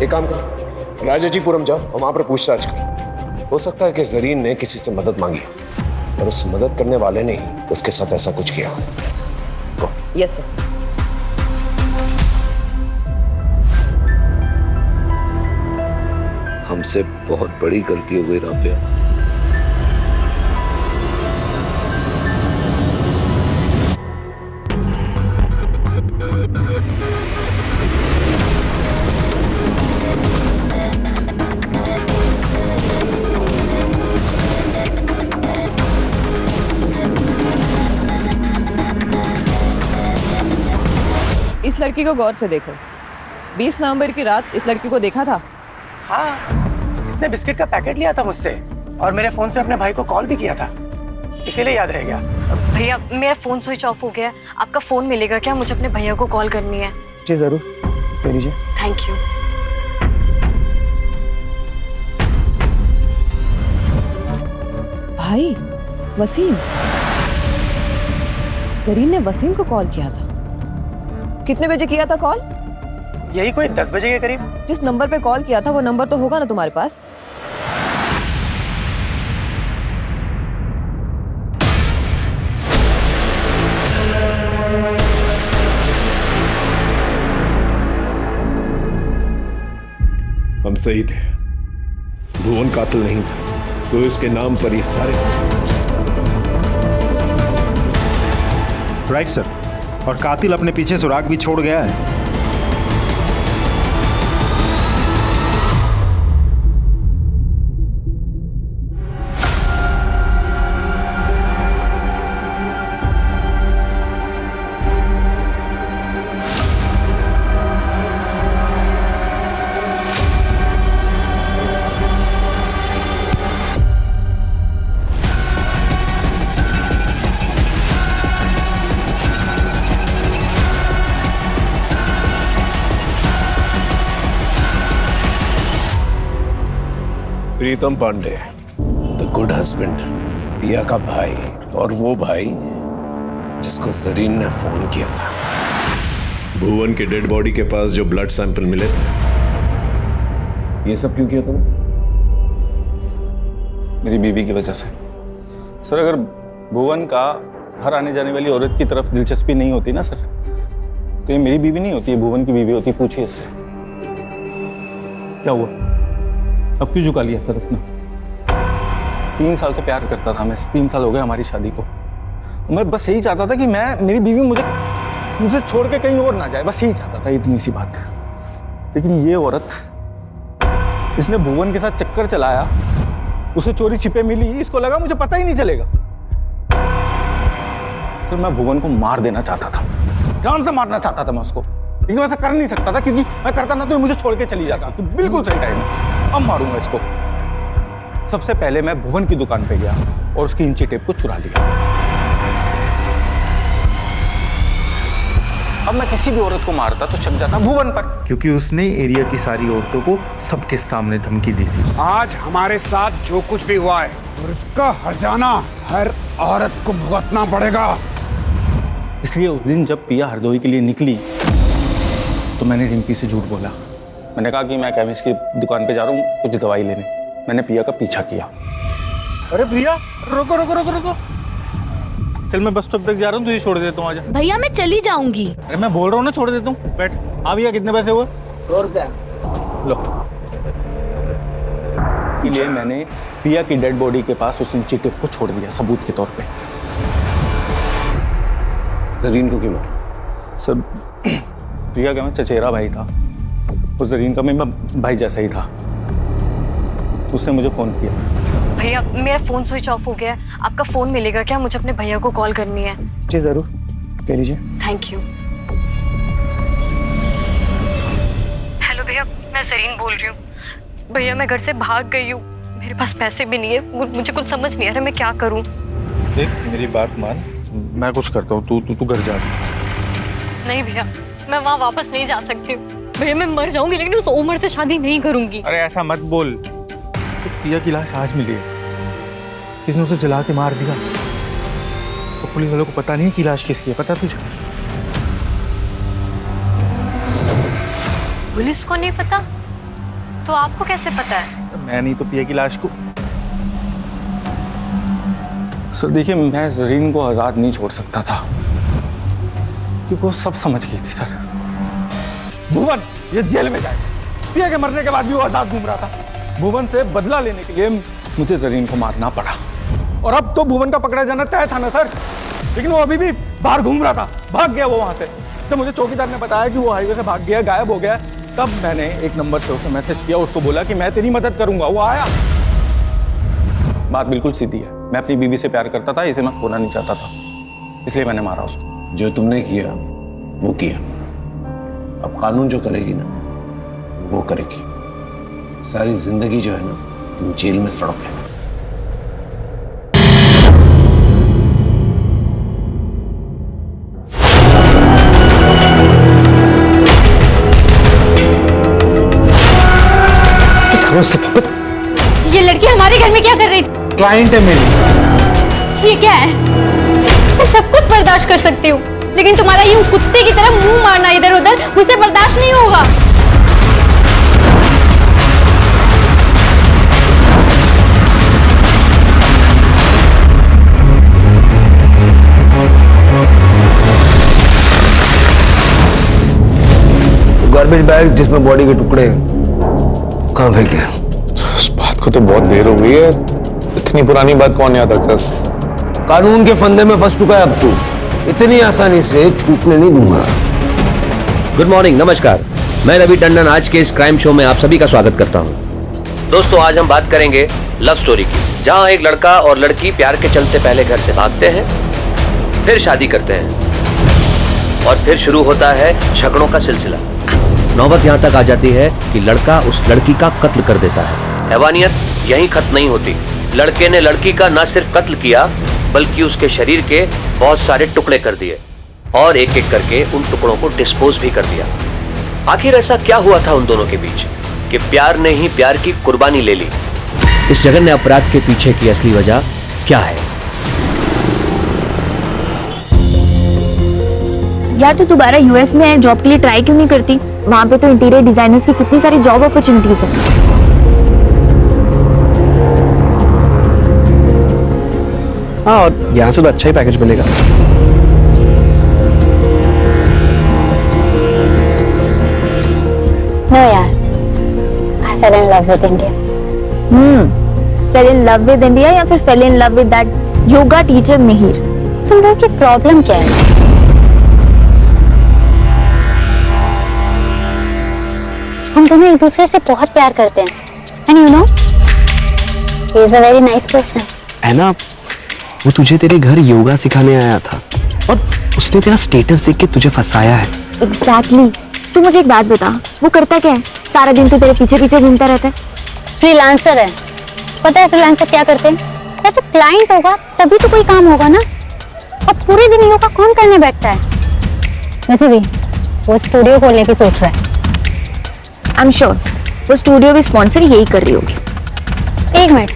एक काम करो, राजाजीपुरम जाओ और वहां पर पूछताछ करो। हो सकता है कि जरीन ने किसी से मदद मांगी और उस मदद करने वाले ने ही उसके साथ ऐसा कुछ किया। Yes sir. हमसे बहुत बड़ी गलती हो गई राफिया। इस लड़की को गौर से देखो। 20 नवंबर की रात इस लड़की को देखा था? हाँ, इसने बिस्किट का पैकेट लिया था मुझसे और मेरे फोन से अपने भाई को कॉल भी किया था, इसीलिए याद रह गया। भैया मेरा फोन स्विच ऑफ हो गया है, आपका फोन मिलेगा क्या? मुझे अपने भैया को कॉल करनी है। जी जरूर, ले लीजिए। Thank you. भाई वसीम, जरीन ने वसीम को कॉल किया था। कितने बजे किया था कॉल? यही कोई 10 बजे के करीब। जिस नंबर पे कॉल किया था वो नंबर तो होगा ना तुम्हारे पास? हम सही थे, भुवन कातिल नहीं था, तो उसके नाम पर ये सारे। राइट सर, और कातिल अपने पीछे सुराग भी छोड़ गया है। प्रीतम पांडे, द गुड हस्बैंड, पिया का भाई, और वो भाई जिसको जरीन ने फोन किया था। भुवन के डेड बॉडी के पास जो ब्लड सैंपल मिले थे। ये सब क्यों किया तुमने? मेरी बीवी की वजह से। सर अगर भुवन का घर आने जाने वाली औरत की तरफ दिलचस्पी नहीं होती ना सर, तो ये मेरी बीवी नहीं होती, है भुवन की बीवी होती। पूछिए इससे क्या हुआ, अब क्यों झुका लिया सर इतना? 3 साल से प्यार करता था मैं, 3 साल हो गए हमारी शादी को। मैं बस यही चाहता था कि मेरी बीवी मुझे छोड़ के कहीं और ना जाए, बस यही चाहता था, इतनी सी बात। लेकिन ये औरत, इसने भुवन के साथ चक्कर चलाया, उसे चोरी छिपे मिली, इसको लगा मुझे पता ही नहीं चलेगा। सर मैं भुवन को मार देना चाहता था, जान से मारना चाहता था मैं उसको, लेकिन वैसा कर नहीं सकता था क्योंकि मैं करता ना तो मुझे छोड़ के चली जाती। बिल्कुल सही टाइम है, अब मारूंगा इसको। सबसे पहले मैं भुवन की दुकान पे गया और उसकी इंची टेप को चुरा लिया। अब मैं किसी भी औरत को मारता तो शक जाता भुवन पर, क्योंकि उसने एरिया की सारी औरतों को सबके सामने धमकी दी थी। आज हमारे साथ जो कुछ भी हुआ है और इसका हर्जाना हर औरत को भुगतना पड़ेगा। इसलिए उस दिन जब पिया हरदोई के लिए निकली तो मैंने रिंपी से झूठ बोला। मैंने कहा कि मैं केमिस्ट की दुकान पे जा रहा हूँ कुछ दवाई लेने। मैंने पिया का पीछा किया। अरे प्रिया रुको रुको रुको रुको, चल मैं बस स्टॉप तक जा रहा हूँ, तुझे छोड़ देता हूँ, आजा। भैया मैं चली जाऊंगी। अरे मैं बोल रहा हूँ ना छोड़ देता हूँ, बैठ। हाँ भैया कितने पैसे हुए? 100 रुपया। लो। इसलिए मैंने पिया की डेड बॉडी के पास उस इंची टेप को छोड़ दिया सबूत के तौर पे। जरीन को क्यों मारा? सर प्रिया का मैं चचेरा भाई था और जरीन का मेरा भाई जैसा ही था। उसने मुझे फोन किया। भैया मेरा फोन स्विच ऑफ हो गया है, आपका फोन मिलेगा क्या? मुझे अपने भैया को कॉल करनी है। जी जरूर, कह लीजिए। Thank you. हेलो भैया, मैं जरीन बोल रही हूँ। भैया मैं घर से भाग गई हूँ, मेरे पास पैसे भी नहीं है, मुझे कुछ समझ नहीं आ रहा मैं क्या करूँ। देख मेरी बात मान, मैं कुछ करता हूँ, तू घर जा। नहीं भैया, मैं वहाँ वापस नहीं जा सकती हूँ। भैया मैं मर जाऊंगी लेकिन उस उम्र से शादी नहीं करूंगी। अरे ऐसा मत बोल। तो पिया की लाश आज मिली है, किसने उसे जला के मार दिया। तो पुलिस वालों को पता नहीं कि लाश किसकी है, पता तुझे? पुलिस को नहीं पता तो आपको कैसे पता है? मैं नहीं तो पिया की लाश को। सर देखिए मैं जरीन को आजाद नहीं छोड़ सकता था क्योंकि वो सब समझ गई थी। सर भुवन ये जेल में जाए, पिया के मरने के बाद भी वो आजाद घूम रहा था। भुवन से बदला लेने के लिए मुझे जरीन को मारना पड़ा और अब तो भुवन का पकड़ा जाना तय था ना सर, लेकिन वो अभी भी बाहर घूम रहा था, भाग गया वो वहां से। जब मुझे चौकीदार ने बताया कि वो हाईवे से भाग गया, गायब हो गया, तब मैंने एक नंबर से उसे मैसेज किया, उसको बोला कि मैं तेरी मदद करूंगा। वो आया। बात बिल्कुल सीधी है, मैं अपनी बीवी से प्यार करता था, इसे मैं खोना नहीं चाहता था, इसलिए मैंने मारा उसको। जो तुमने किया वो किया, अब कानून जो करेगी ना वो करेगी। सारी जिंदगी जो है ना तुम जेल में सड़ोगे। ये लड़की हमारे घर में क्या कर रही थी? क्लाइंट है मेरी। ये क्या है? मैं सब कुछ बर्दाश्त कर सकती हूँ लेकिन तुम्हारा यूं कुत्ते की तरह मुंह मारना इधर उधर मुझसे बर्दाश्त नहीं होगा। गार्बेज बैग जिसमें बॉडी के टुकड़े कहाँ फेंके? उस बात को तो बहुत देर हो गई है, इतनी पुरानी बात कौन याद रखता? कानून के फंदे में फंस चुका है अब तू, इतनी आसानी से छूटने नहीं दूंगा। गुड मॉर्निंग, नमस्कार। मैं रवि टंडन आज के इस क्राइम शो में आप सभी का स्वागत करता हूं। दोस्तों आज हम बात करेंगे लव स्टोरी की, जहां एक लड़का और लड़की प्यार के चलते पहले घर से भागते हैं, फिर शादी करते हैं और फिर शुरू होता है झगड़ों का सिलसिला। नौबत यहां तक आ जाती है कि लड़का उस लड़की का कत्ल कर देता है। हैवानियत यहीं खत्म नहीं होती, लड़के ने लड़की का न सिर्फ कत्ल किया बल्कि उसके शरीर के बहुत सारे टुकड़े कर दिए और एक एक करके उन टुकड़ों को डिस्पोज भी कर दिया। आखिर ऐसा क्या हुआ था उन दोनों के बीच कि प्यार ने ही प्यार की कुर्बानी ले ली? इस जघन्य अपराध के पीछे की असली वजह क्या है? यार तू दोबारा यूएस में जॉब के लिए ट्राई क्यों नहीं करती? वहाँ पे तो इंटीरियर डिजाइनर्स की कितनी सारी जॉब अपॉर्चुनिटीज हैं। हाँ, और यहाँ से तो अच्छा ही पैकेज मिलेगा। नो यार, I fell in love with India. Fell in love with India या फिर fell in love with that yoga teacher Mihir? तुम लोगों की प्रॉब्लम क्या है? हम दोनों एक दूसरे से बहुत प्यार करते हैं, and you know, he is a very nice person. है ना, वो तुझे तेरे घर योगा सिखाने आया था और उसने तेरा स्टेटस देख के तुझे फंसाया है। एग्जैक्टली। तू मुझे एक बात बता, वो करता क्या है? सारा दिन तो तेरे पीछे पीछे घूमता रहता है। फ्रीलांसर है। पता है फ्रीलांसर क्या करते हैं? यार जब क्लाइंट होगा तभी तो कोई काम होगा ना, और पूरे दिन योगा कौन करने बैठता है? वैसे भी वो स्टूडियो खोलने की सोच रहा है। आई एम श्योर वो स्टूडियो भी स्पॉन्सर यही कर रही होगी। एक मिनट,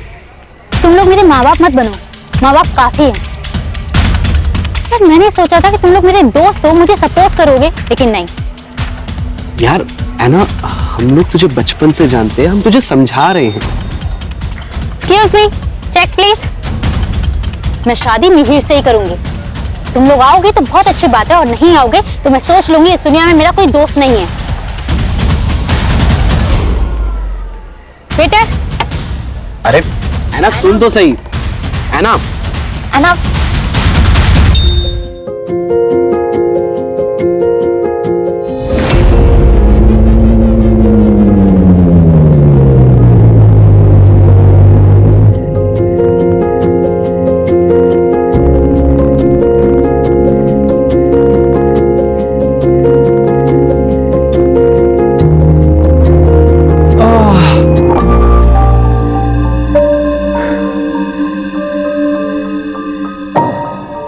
तुम लोग मेरे माँ बाप मत बनो, माँ बाप काफी है। यार मैंने सोचा था कि तुम लोग मेरे दोस्त हो, मुझे सपोर्ट करोगे, लेकिन नहीं। यार ऐना, हम लोग तुझे बचपन से जानते हैं, हम तुझे समझा रहे हैं। Excuse me, check please. मैं शादी मिहिर से ही करूंगी। तुम लोग आओगे तो बहुत अच्छी बात है, और नहीं आओगे तो मैं सोच लूंगी इस दुनिया में मेरा कोई दोस्त नहीं है। वेटर। अरे ऐना सुन तो सही। ऐना ऐना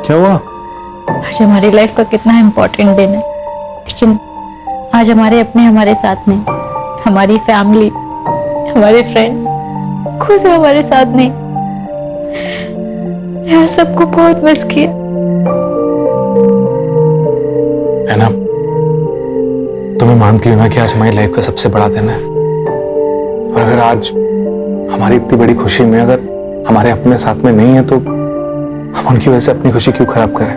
क्या हुआ? आज हमारी लाइफ का कितना इम्पोर्टेंट दिन है, लेकिन आज हमारे अपने हमारे साथ नहीं, हमारी फैमिली, हमारे फ्रेंड्स, कोई भी हमारे साथ नहीं। यार सबको बहुत मिस किया। ऐना, तुम्हें मानती हो ना कि आज हमारी लाइफ का सबसे बड़ा दिन है, और अगर आज हमारी इतनी बड़ी खुशी में अगर हमारे अपने साथ में नहीं है तो हम उनकी वजह से अपनी खुशी क्यों खराब करें?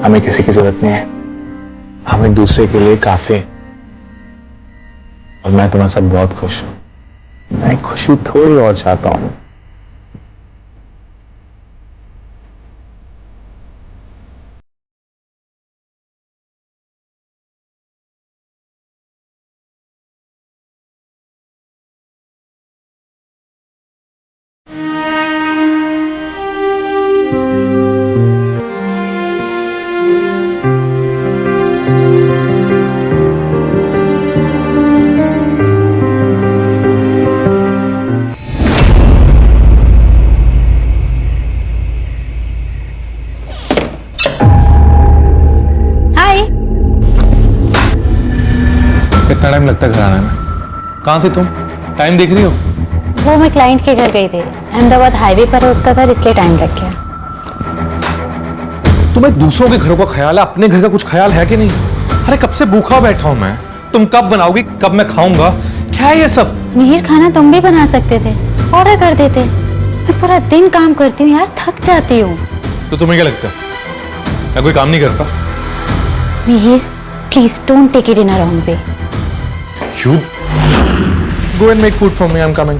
हमें किसी की जरूरत नहीं है, हम एक दूसरे के लिए काफी हैं। और मैं तुम्हारे साथ बहुत खुश हूं। मैं खुशी थोड़ी और चाहता हूं। कितना टाइम लगता है घर आने में? कहाँ थी तुम? टाइम देख रही हो? वो मैं क्लाइंट के घर गई थी, अहमदाबाद हाईवे पर है उसका घर, इसलिए टाइम लग गया। तुम्हें दूसरों के घरों का ख्याल है, अपने घर का कुछ ख्याल है कि नहीं? अरे कब से भूखा बैठा हूं मैं, तुम कब बनाओगी, कब मैं खाऊंगा? क्या है ये सब? मिहिर खाना तुम भी बना सकते थे, ऑर्डर कर देते। मैं पूरा दिन काम करती हूँ यार, थक जाती हूँ। तो तुम्हें क्या लगता है मैं कोई काम नहीं करता? Mihir please don't take it in a wrong way. You go and make food for me. I'm coming.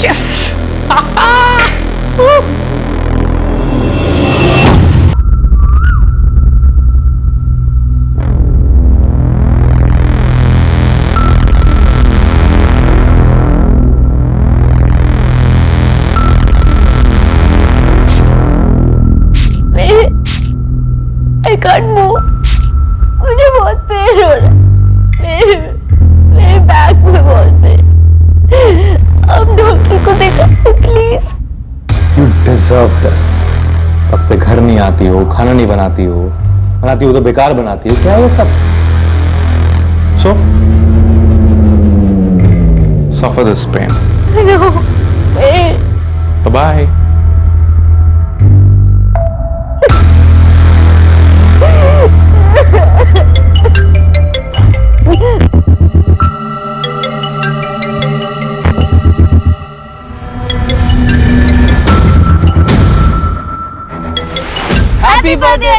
Yes! I can't move. मुझे बहुत पेन हो रहा है, मेरे बैक में बहुत पेन। अब डॉक्टर को देखा प्लीज। You deserve this. वक्त पे घर नहीं आती हो, खाना नहीं बनाती हो, बनाती हो तो बेकार बनाती हो। क्या है ये सब? So suffer this pain. No, pain. Bye bye. Happy birthday.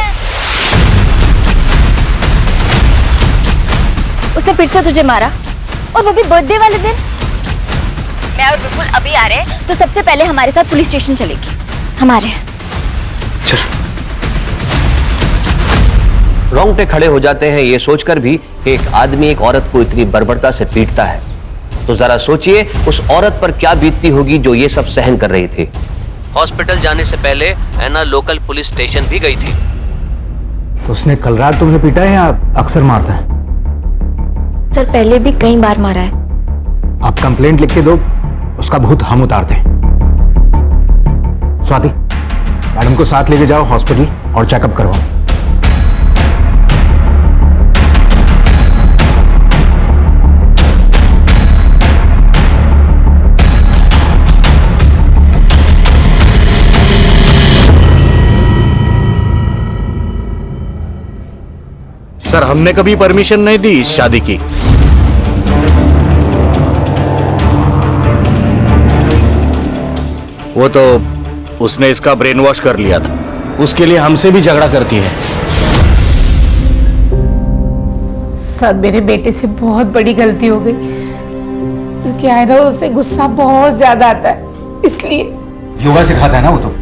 उसने फिर से तुझे मारा, और वो भी बर्थडे वाले दिन। मैं और विपुल अभी आ रहे हैं, तो सबसे पहले हमारे साथ पुलिस स्टेशन चलेगी। हमारे रोंगटे खड़े हो जाते हैं ये सोचकर भी कि एक आदमी एक औरत को इतनी बर्बरता से पीटता है। तो जरा सोचिए उस औरत पर क्या बीतती होगी जो ये सब सहन कर रही थी। हॉस्पिटल जाने से पहले ऐना लोकल पुलिस स्टेशन भी गई थी। तो उसने कल रात तुमसे पीटा है या अक्सर मारता है? सर पहले भी कई बार मारा है। आप कंप्लेंट लिख के दो, उसका भूत हम उतारते हैं। स्वाति, मैडम को साथ लेके जाओ हॉस्पिटल और चेकअप करवाओ। सर हमने कभी परमिशन नहीं दी इस शादी की। वो तो उसने इसका ब्रेन वॉश कर लिया था, उसके लिए हमसे भी झगड़ा करती है। सर मेरे बेटे से बहुत बड़ी गलती हो गई, क्योंकि है ना उससे गुस्सा बहुत ज्यादा आता है, इसलिए। योगा सिखाता है ना वो तो।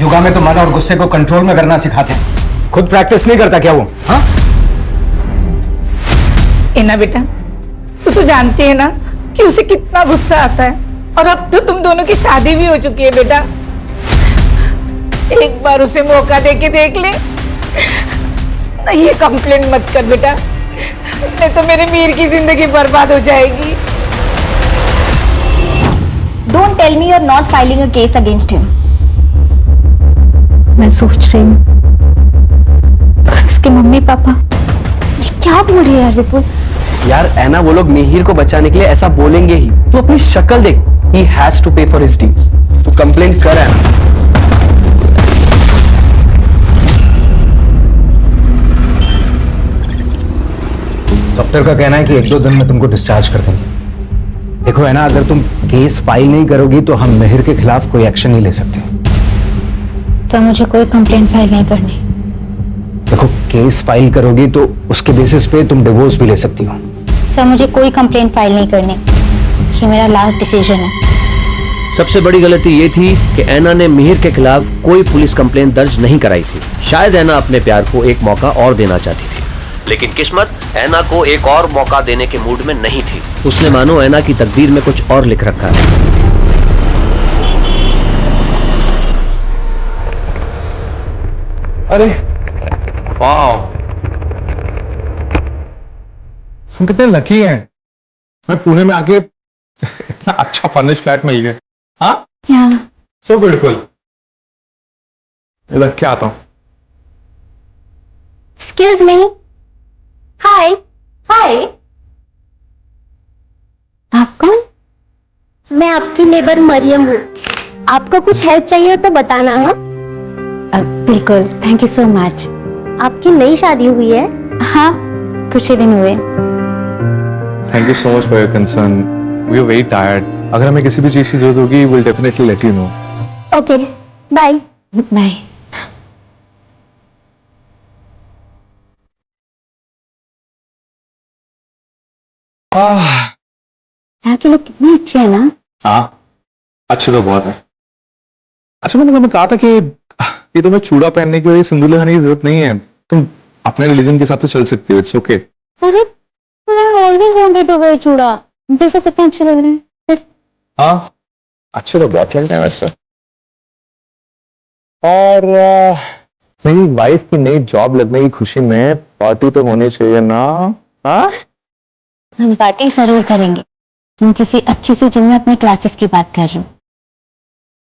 योगा में तो मन और गुस्से को कंट्रोल में करना सिखाते हैं। खुद प्रैक्टिस नहीं करता क्या वो? हाँ ना बेटा, तो जानती है ना कि उसे कितना गुस्सा आता है, और अब तो तुम दोनों की शादी भी हो चुकी है बेटा। एक बार उसे मौका देके देख ले। नहीं ये कंप्लेंट मत कर बेटा, नहीं तो मेरे मीर की जिंदगी बर्बाद हो जाएगी। Don't tell me you're not filing a case against him. मैं सोच रही हूँ उसके मम्मी पापा ये क्या बोल रही है यार विपुल? यार ऐना वो लोग मिहिर को बचाने के लिए ऐसा बोलेंगे ही। तू अपनी शक्ल देख। He has to pay for his deeds. तू कंप्लेंट कर ऐना। डॉक्टर का कहना है कि 1-2 दिन में तुमको डिस्चार्ज कर देंगे। देखो है ना, अगर तुम केस फाइल नहीं करोगी तो हम मिहिर के खिलाफ कोई एक्शन नहीं ले सकते। तो मुझे कोई कंप्लेंट फाइल नहीं करनी। देखो केस फाइल करोगी तो उसके बेसिस पे तुम डिवोर्स भी ले सकती हो। सर मुझे कोई कंप्लेंट फाइल नहीं करनी, ये मेरा लास्ट डिसीजन है। सबसे बड़ी गलती ये थी कि ऐना ने मिहिर के खिलाफ कोई पुलिस कंप्लेंट दर्ज नहीं कराई थी। शायद ऐना अपने प्यार को एक मौका और देना चाहती थी, लेकिन किस्मत ऐना को एक और मौका देने के मूड में नहीं थी। उसने मानो ऐना की तकदीर में कुछ और लिख रखा है। अरे वाह, हम कितने लकी हैं। मैं पुणे में आके इतना अच्छा फर्निश फ्लैट मिल गया। हाँ सो ब्यूटीफुल। इधर क्या आता हूँ। Excuse me. Hi hi. आप कौन? मैं आपकी नेबर मरियम हूँ। आपको कुछ हेल्प चाहिए तो बताना। हाँ बिल्कुल, थैंक यू सो मच। आपकी नई शादी हुई है? हाँ कुछ ही दिन हुए। Thank you so much for your concern. We are very tired. अगर हमें किसी भी चीज की जरूरत होगी will definitely let you know. Okay bye bye. यहाँ के लोग कितने अच्छे हैं ना। हाँ अच्छे तो बहुत है। अच्छा मैंने तुम्हें कहा था कि ये तुम्हें चूड़ा पहनने की वजह सिंदूर लगाने की जरूरत नहीं है। तुम अपने रिलीजन के हिसाब से चल सकती हो। It's okay. अरे मैं ऑलवेज वांटेड टू वेयर चूड़ा। देखो कितने अच्छे लग रहे हैं। हाँ अच्छे तो बहुत लगते हैं वैसे। और मेरी वाइफ की नई जॉब लगने की खुशी में पार्टी तो होनी चाहिए ना। हाँ हम पार्टी जरूर करेंगे। हम किसी अच्छी सी जिम में अपने क्लासेस की बात कर रहे हो।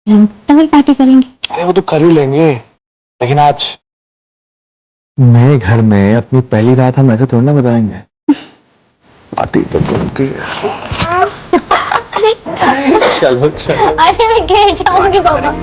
हम डबल पार्टी करेंगे। अरे वो तो कर ही लेंगे, लेकिन आज नए घर में अपनी पहली रात हम ऐसे थोड़ा ना बताएंगे। पार्टी तो बनती है। चलो चलो। अरे मैं गिर जाऊंगी बाबा।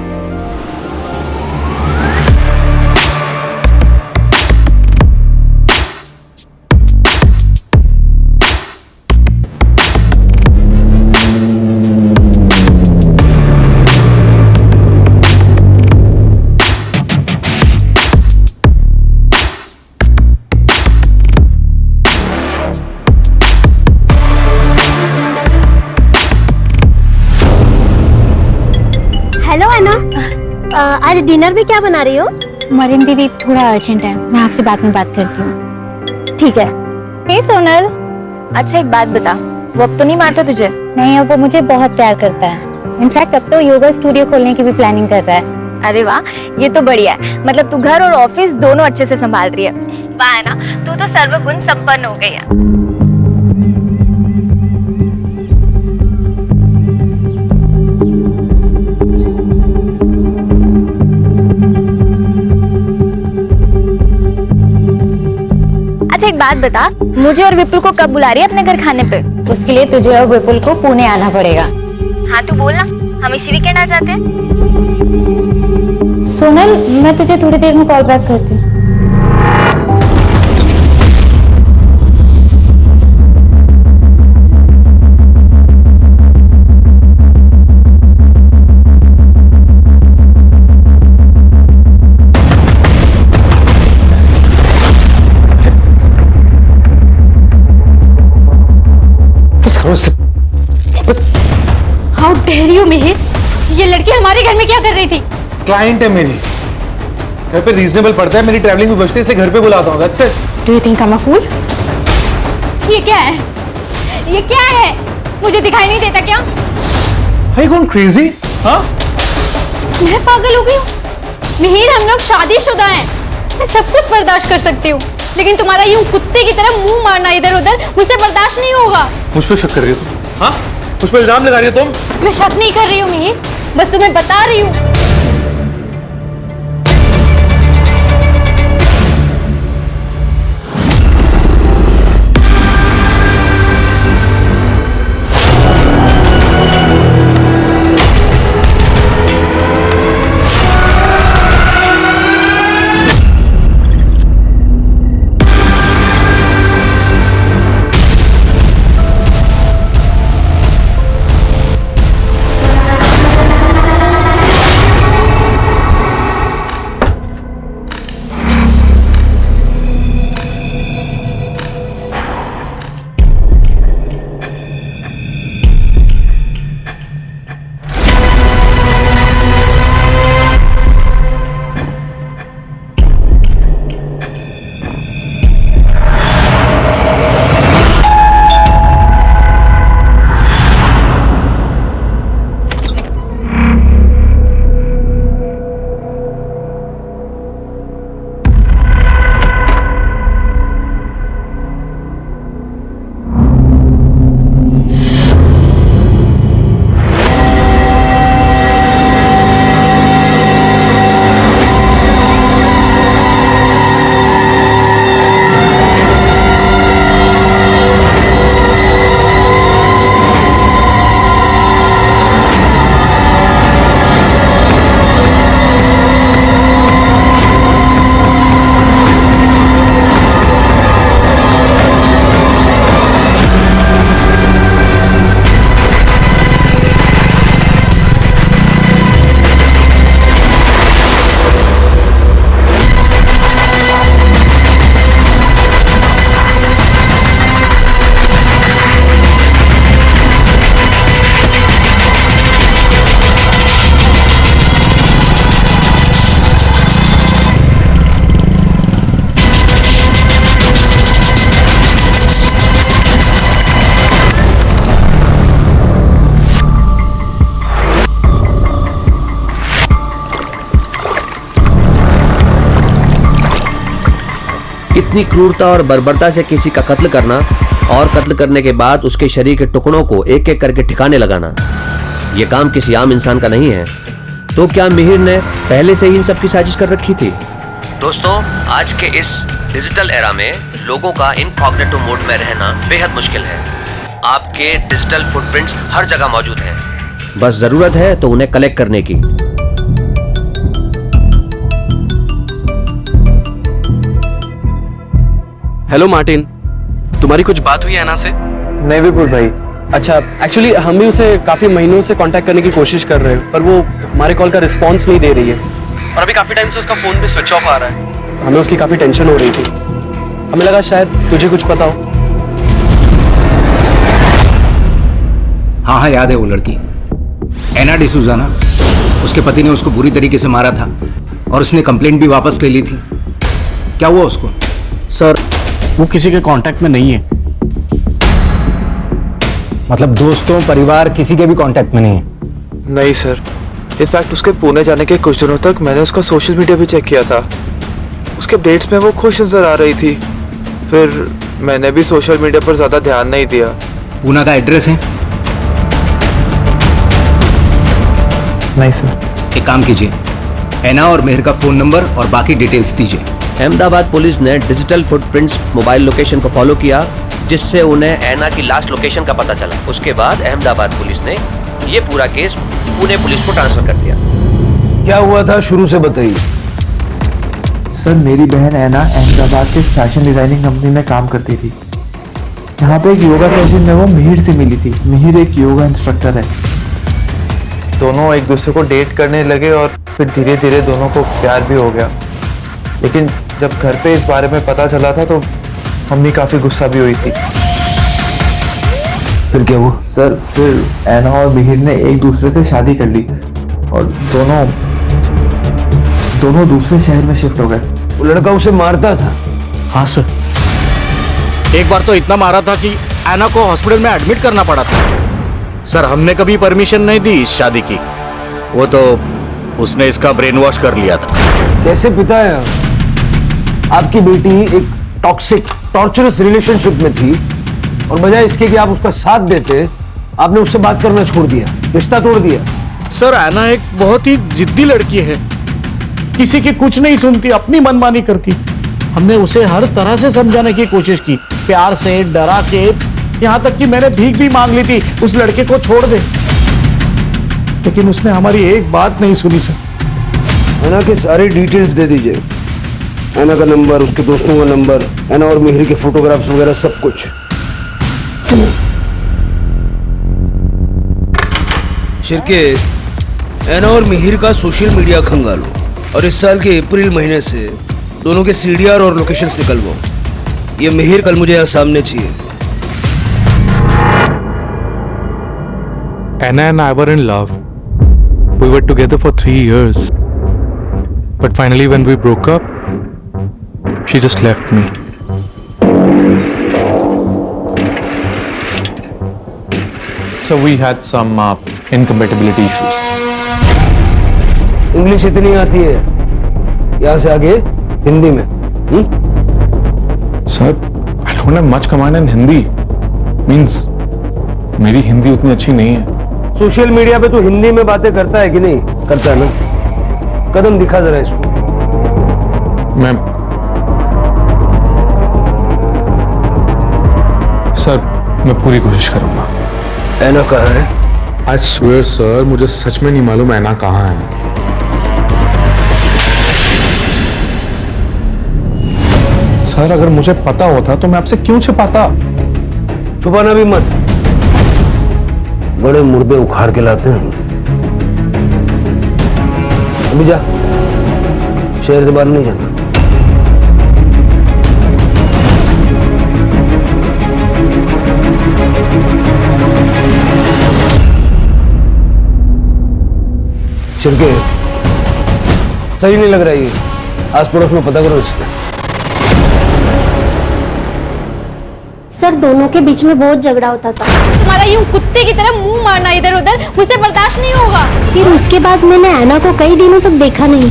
हेलो अन्ना, आज डिनर में क्या बना रही हो? मरीन दीदी थोड़ा अर्जेंट है, मैं आपसे बाद में बात करती हूँ। ठीक है। हे सोनल, अच्छा एक बात बता, वो अब तो नहीं मारता तुझे? नहीं, अब वो मुझे बहुत प्यार करता है। इनफैक्ट अब तो योगा स्टूडियो खोलने की भी प्लानिंग कर रहा है। अरे वाह, ये तो बढ़िया है। मतलब तू घर और ऑफिस दोनों अच्छे से संभाल रही है। वाह है ना, तू तो सर्वगुण संपन्न हो गई है। अच्छा एक बात बता, मुझे और विपुल को कब बुला रही है अपने घर खाने पे? उसके लिए तुझे और विपुल को पुणे आना पड़ेगा। हाँ तू बोल ना, हम इसी वीकेंड आ जाते हैं। सोनल, मैं तुझे थोड़ी देर में कॉल बैक करती हूँ। हाउ डेयर यू मिहिर, ये लड़की हमारे घर में क्या कर रही थी? क्लाइंट है मेरी, घर पे रीजनेबल पड़ता है, मेरी ट्रैवलिंग भी बचती है, इसलिए घर पे बुलाता हूँ। That's it. Do you think I am a fool? ये क्या है? ये क्या है? मुझे दिखाई नहीं देता क्या? Are you going crazy? हाँ? मैं पागल हो गई हूँ? मिहिर, हम लोग शादीशुदा हैं, मैं सब कुछ बर्दाश्त कर सकती हूँ, लेकिन तुम्हारा यूं कुत्ते की तरह मुंह मारना इधर उधर मुझसे बर्दाश्त नहीं होगा। मुझ पे शक कर रही हो तुम? हाँ? मुझ पे इल्जाम लगा रही हो तुम? मैं शक नहीं कर रही हूँ मिहिर, बस तुम्हें बता रही हूँ। इतनी क्रूरता और बर्बरता से किसी का कत्ल करना और कत्ल करने के बाद उसके शरीर के टुकड़ों को एक एक करके ठिकाने लगाना, यह काम किसी आम इंसान का नहीं है। तो क्या मिहिर ने पहले से ही इन सब की साजिश कर रखी थी? दोस्तों, आज के इस डिजिटल एरा में लोगों का इनकॉग्निटिव मोड में रहना बेहद मुश्किल है। आपके डिजिटल फुटप्रिंट्स हर जगह मौजूद हैं, बस जरूरत है तो उन्हें कलेक्ट करने की। हेलो मार्टिन, तुम्हारी कुछ बात हुई है ऐना से? नहीं विपुल भाई। अच्छा, एक्चुअली हम भी उसे काफी महीनों से कांटेक्ट करने की कोशिश कर रहे हैं, पर वो हमारे कॉल का रिस्पांस नहीं दे रही है और अभी काफी टाइम से उसका फोन भी स्विच ऑफ आ रहा है। हमें उसकी काफी टेंशन हो रही थी, हमें लगा शायद तुझे कुछ पता हो। हाँ हाँ, याद है वो लड़की, एना डिसूजा ना? उसके पति ने उसको बुरी तरीके से मारा था और उसने कंप्लेंट भी वापस ले ली थी। क्या हुआ उसको? सर वो किसी के कांटेक्ट में नहीं है। मतलब दोस्तों परिवार किसी के भी कांटेक्ट में नहीं है? नहीं सर, इनफैक्ट उसके पुणे जाने के कुछ दिनों तक मैंने उसका सोशल मीडिया भी चेक किया था। उसके अपडेट्स में वो खुश नजर आ रही थी। फिर मैंने भी सोशल मीडिया पर ज्यादा ध्यान नहीं दिया। पूना का एड्रेस है? नहीं सर। एक काम कीजिए, ऐना और मेहर का फोन नंबर और बाकी डिटेल्स दीजिए। अहमदाबाद पुलिस ने डिजिटल फुटप्रिंट्स मोबाइल लोकेशन को फॉलो किया, जिससे उन्हें ऐना की लास्ट लोकेशन का पता चला। उसके बाद अहमदाबाद पुलिस ने ये पूरा केस पुणे पुलिस को ट्रांसफर कर दिया। क्या हुआ था शुरू से बताइए। सर मेरी बहन ऐना अहमदाबाद के फैशन डिजाइनिंग कंपनी में काम करती थी। यहाँ पे एक योगा सेशन में वो मिहिर से मिली थी। मिहिर एक योगा इंस्ट्रक्टर है। दोनों एक दूसरे को डेट करने लगे और फिर धीरे धीरे दोनों को प्यार भी हो गया। लेकिन जब घर पे इस बारे में पता चला था तो मम्मी काफी गुस्सा भी हुई थी। फिर क्या हुआ? सर फिर ऐना और मिहिर ने एक दूसरे से शादी कर ली और दोनों दूसरे शहर में शिफ्ट हो गए। वो लड़का उसे मारता था? हाँ सर, एक बार तो इतना मारा था कि ऐना को हॉस्पिटल में एडमिट करना पड़ा था। सर हमने कभी परमिशन नहीं दी इस शादी की। वो तो उसने इसका ब्रेन वॉश कर लिया था। कैसे पिता है? आपकी बेटी एक टॉक्सिक टॉर्चरस रिलेशनशिप में थी और बजाय इसके कि आप उसका साथ देते, आपने उससे बात करना छोड़ दिया, रिश्ता तोड़ दिया। सर ऐना एक बहुत ही जिद्दी लड़की है, किसी की कुछ नहीं सुनती, अपनी मनमानी करती। हमने उसे हर तरह से समझाने की कोशिश की, प्यार से, डरा के, यहाँ तक कि मैंने भीख भी मांग ली थी उस लड़के को छोड़ दे, लेकिन उसने हमारी एक बात नहीं सुनी सर। ऐना की सारी डिटेल्स दे दीजिए, ऐना का नंबर, उसके दोस्तों का नंबर, ऐना और मिहिर के फोटोग्राफ्स वगैरह सब कुछ। शिरके, ऐना और मिहिर का सोशल मीडिया खंगालो और इस साल के अप्रैल महीने से दोनों के सीडीआर और लोकेशंस निकलवाओ। ये मिहिर कल मुझे यहाँ सामने चाहिए। Anna and I were in love. We were together for 3 years. But finally when we broke up, she just left me. So we had some incompatibility issues. English इतनी आती है, यहाँ से आगे हिंदी में। Sir, I don't have much command in Hindi. Means मेरी हिंदी उतनी अच्छी नहीं है। सोशल मीडिया पे तो हिंदी में बातें करता है कि नहीं? करता है ना? कदम दिखा जरा इसको। मैं सर, मैं पूरी कोशिश करूंगा। ऐना कहाँ है? I swear सर, मुझे सच में नहीं मालूम ऐना कहाँ है। सर अगर मुझे पता होता तो मैं आपसे क्यों छिपाता? छुपाना भी मत, बड़े मुर्दे उखाड़ के लाते हैं। अभी जा, शहर से बाहर नहीं जाना। छिड़के, सही नहीं लग रहा है ये। आस पड़ोस में पता करो इसका। सर दोनों के बीच में बहुत झगड़ा होता था। तुम्हारा यूं कुत्ते की तरह मुंह मारना इधर उधर मुझसे बर्दाश्त नहीं होगा। फिर उसके बाद मैंने ऐना को कई दिनों तक देखा नहीं,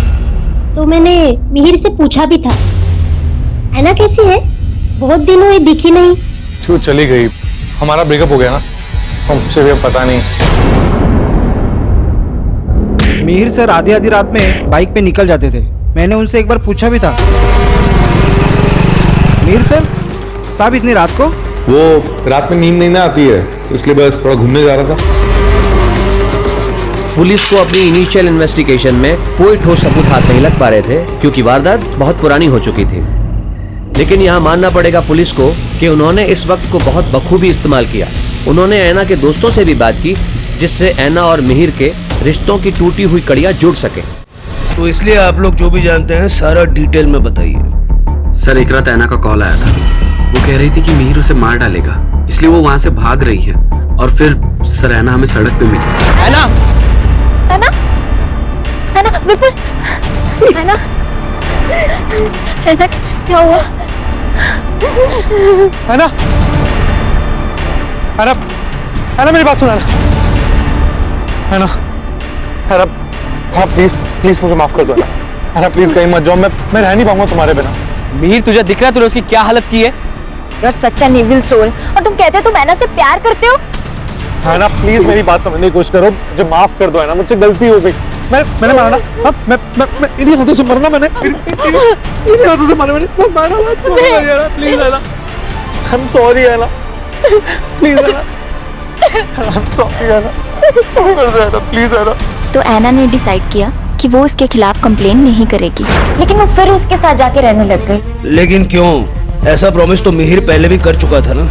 तो मैंने मिहिर से पूछा भी था, ऐना कैसी है? बहुत दिन हुए दिखी नहीं। क्यों चली गई? हमारा ब्रेकअप हो गया ना, हमसे भी पता नहीं। मिहिर सर आधी आधी रात में बाइक पे निकल जाते थे। मैंने उनसे एक बार पूछा भी था, मिहिर सर साहब इतनी रात को? वो रात में नींद नहीं ना आती है, तो इसलिए बस थोड़ा घूमने जा रहा था। पुलिस को अपनी इनिशियल इन्वेस्टिगेशन में कोई ठोस सबूत हाथ नहीं लग पा रहे थे, क्योंकि वारदात बहुत पुरानी हो चुकी थी। लेकिन यहाँ मानना पड़ेगा पुलिस को कि उन्होंने इस वक्त को बहुत बखूबी इस्तेमाल किया। उन्होंने ऐना के दोस्तों से भी बात की, जिससे ऐना और मिहिर के रिश्तों की टूटी हुई कड़ियां जुड़ सके। तो इसलिए आप लोग जो भी जानते हैं सारा डिटेल में बताइए। सर एक रात ऐना का कॉल आया था। वो कह रही थी कि मिहिर उसे मार डालेगा, इसलिए वो वहां से भाग रही है। और फिर सर ऐना हमें सड़क पे मिली। ऐना, ऐना, है ना विपुल, है ना क्या हुआ? है ना मेरी बात सुना है ना हाँ प्लीज प्लीज मुझे माफ कर दो है ना प्लीज कहीं मत जाओ, मैं रह नहीं पाऊंगा तुम्हारे बिना। मिहिर तुझे दिख रहा है तूने उसकी क्या हालत की है? You're such an evil soul, और तुम कहते हो तुम ऐना से प्यार करते हो? है ना प्लीज मेरी बात समझने की कोशिश करो, मुझे माफ कर दो है ना, मुझसे गलती हो गई। मैंने मारा हाँ मैं इन्हीं हाथों से मरना, मैंने इन्हीं हाथों से मारा, मैंने मारा प्लीज है ना, आई एम सॉरी है ना, प्लीज है ना, आई एम सॉरी है ना, प्लीज है ना। तो ऐना ने डिसाइड किया कि वो उसके खिलाफ कंप्लेन नहीं करेगी, लेकिन वो फिर उसके साथ जाके रहने लग गई। लेकिन क्यों? ऐसा प्रॉमिस तो मिहिर पहले भी कर चुका था ना।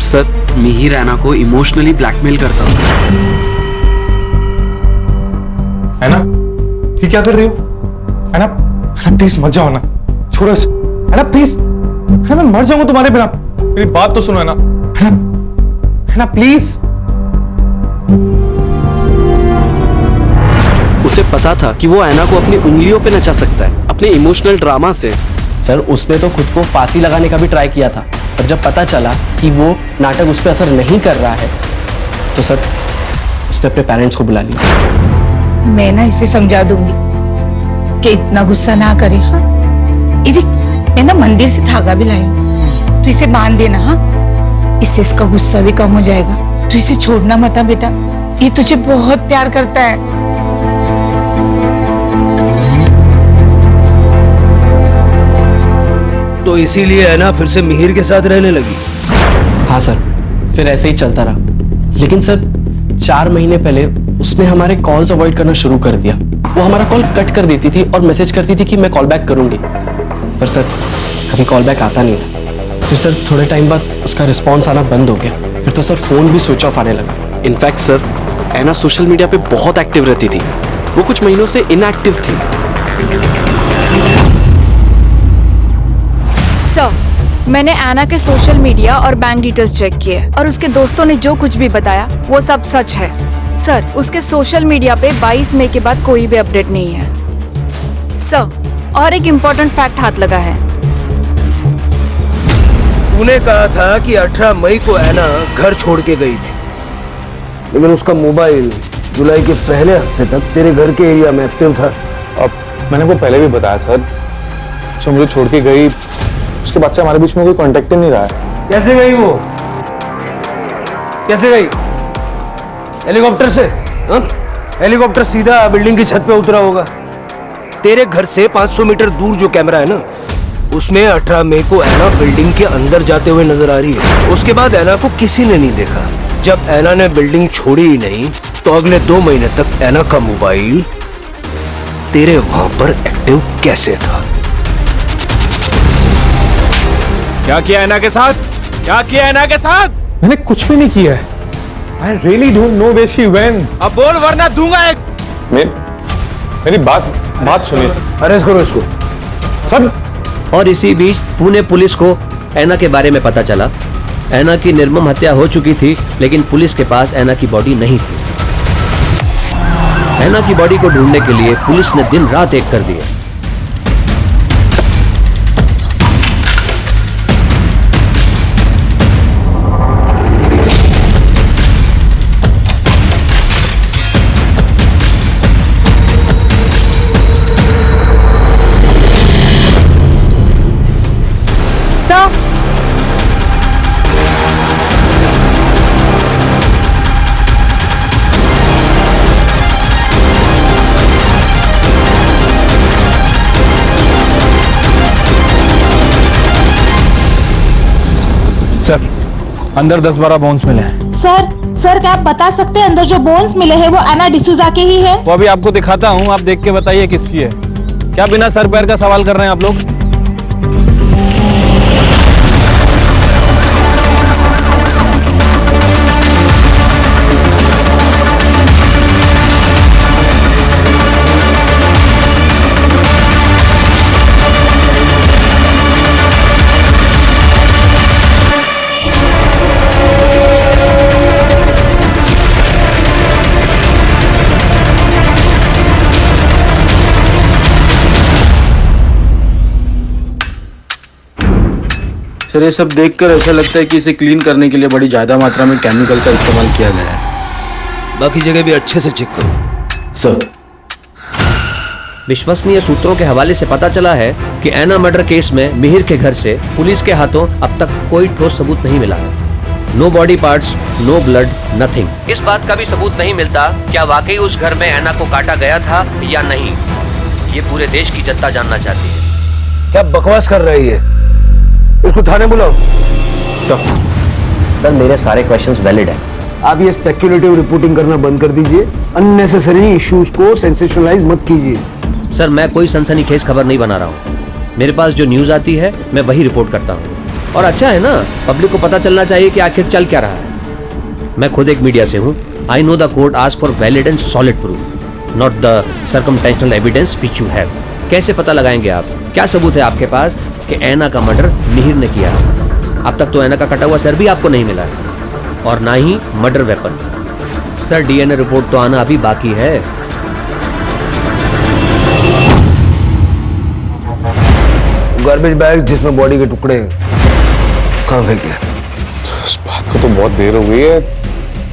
सर मिहिर ऐना को इमोशनली ब्लैकमेल करता था। है ना ये क्या कर रही हो? है ना प्लीज मत जाओ ना, छोड़ो इसे है ना प्लीज, है ना मर जाऊंगा तुम्हारे बिना, मेरी बात तो सुनो है ना प्लीज। उसे पता था कि वो ऐना को अपनी उंगलियों पे नचा सकता है अपने इमोशनल ड्रामा से। सर उसने तो खुद को फांसी लगाने का भी ट्राई किया था, पर जब पता चला कि वो नाटक उस पर असर नहीं कर रहा है तो सर उसने अपने पेरेंट्स को बुला लिया। मैं ना इसे समझा दूंगी कि इतना गुस्सा ना करे। हाँ ये देख, मैं ना मंदिर से धागा भी लाई हूँ, तो इसे बांध देना। हाँ इससे इसका गुस्सा भी कम हो जाएगा। तो इसे छोड़ना मत बेटा, ये तुझे बहुत प्यार करता है। तो इसीलिए है ना फिर से मिहिर के साथ रहने लगी। हाँ सर फिर ऐसे ही चलता रहा, लेकिन सर 4 महीने पहले उसने हमारे कॉल्स अवॉइड करना शुरू कर दिया। वो हमारा कॉल कट कर देती थी और मैसेज करती थी कि मैं कॉल बैक करूंगी, पर सर कभी कॉल बैक आता नहीं था। फिर सर थोड़े टाइम बाद उसका रिस्पॉन्स आना बंद हो गया, फिर तो सर फोन भी स्विच ऑफ आने लगा। इनफैक्ट सर ऐना सोशल मीडिया पे बहुत एक्टिव रहती थी, वो कुछ महीनों से इनएक्टिव थी। सर मैंने ऐना के सोशल मीडिया और बैंक डिटेल्स चेक किए और उसके दोस्तों ने जो कुछ भी बताया वो सब सच है। सर उसके सोशल मीडिया पे 22 मई के बाद कोई भी अपडेट नहीं है। सर और एक इम्पोर्टेंट फैक्ट हाथ लगा है। तूने कहा था कि 18 मई को ऐना घर छोड़ के गई थी, लेकिन उसका मोबाइल जुलाई के पहले हफ्ते तक तेरे घर के एरिया में एक्टिव था। अब मैंने वो पहले भी बताया सर, जो मुझे छोड़ के गई उसके बाद से हमारे बीच में कोई कांटेक्ट ही नहीं रहा है। कैसे गई वो? कैसे गई? हेलीकॉप्टर से? हाँ? हेलीकॉप्टर सीधा बिल्डिंग की छत पे उतरा होगा। तेरे घर से 500 मीटर दूर जो कैमरा है ना, उसमें 18 मई को ऐना बिल्डिंग के अंदर जाते हुए नजर आ रही है। उसके बाद ऐना को किसी ने नहीं देखा। जब ऐना ने बिल्डिंग छोड़ी ही नहीं तो अगले 2 महीने तक ऐना का मोबाइल तेरे वहां पर एक्टिव कैसे था? क्या किया ऐना के साथ? क्या किया ऐना के साथ? मैंने कुछ भी नहीं किया है। I really don't know where she went. अब बोल वरना दूंगा एक। मेरी बात सुनिए सर। अरेस्ट करो इसको। सर और इसी बीच पुणे पुलिस को ऐना के बारे में पता चला। ऐना की निर्मम हत्या हो चुकी थी, लेकिन पुलिस के पास ऐना की बॉडी नहीं थी। ऐना की बॉडी को ढूंढने के लिए पुलिस ने दिन रात एक कर दिए। सर अंदर 10-12 बोन्स मिले हैं। सर क्या आप बता सकते हैं अंदर जो बोन्स मिले हैं वो ऐना डिसूजा के ही है? वो अभी आपको दिखाता हूँ, आप देख के बताइए किसकी है। क्या बिना सर पैर का सवाल कर रहे हैं आप लोग? सर ये सब देखकर ऐसा लगता है कि इसे क्लीन करने के लिए बड़ी ज्यादा मात्रा में केमिकल का इस्तेमाल किया गया है। बाकी जगह भी अच्छे से चेक करो। सर, विश्वसनीय सूत्रों के हवाले से पता चला है कि ऐना मर्डर केस में मिहिर के घर से पुलिस के हाथों अब तक कोई ठोस सबूत नहीं मिला है। No body parts, no blood, nothing. इस बात का भी सबूत नहीं मिलता क्या वाकई उस घर में ऐना को काटा गया था या नहीं। ये पूरे देश की जनता जानना चाहती है। क्या बकवास कर रही है? इसको थाने बुलाओ। सर मेरे सारे क्वेश्चंस वैलिड हैं। आप ये स्पेक्युलेटिव रिपोर्टिंग करना बंद कर दीजिए। अननेसेसरी इश्यूज को सेंसेशनलाइज मत कीजिए। सर मैं कोई सनसनीखेज खबर नहीं बना रहा हूँ। मेरे पास जो न्यूज आती है मैं वही रिपोर्ट करता हूँ। और अच्छा है ना, पब्लिक को पता चलना चाहिए कि आखिर चल क्या रहा है। मैं खुद एक मीडिया से हूँ। I know the court ask for valid and solid proof, not the circumstantial evidence which you have. कैसे पता लगाएंगे आप? क्या सबूत है आपके पास कि ऐना का मर्डर मिहिर ने किया? अब तक तो ऐना का कटा हुआ सर भी आपको नहीं मिला है, और ना ही murder weapon. Sir DNA report तो आना अभी बाकी है। गार्बेज बैग जिसमें बॉडी के टुकड़े कहाँ फेंके? उस बात को तो बहुत देर हो गई है।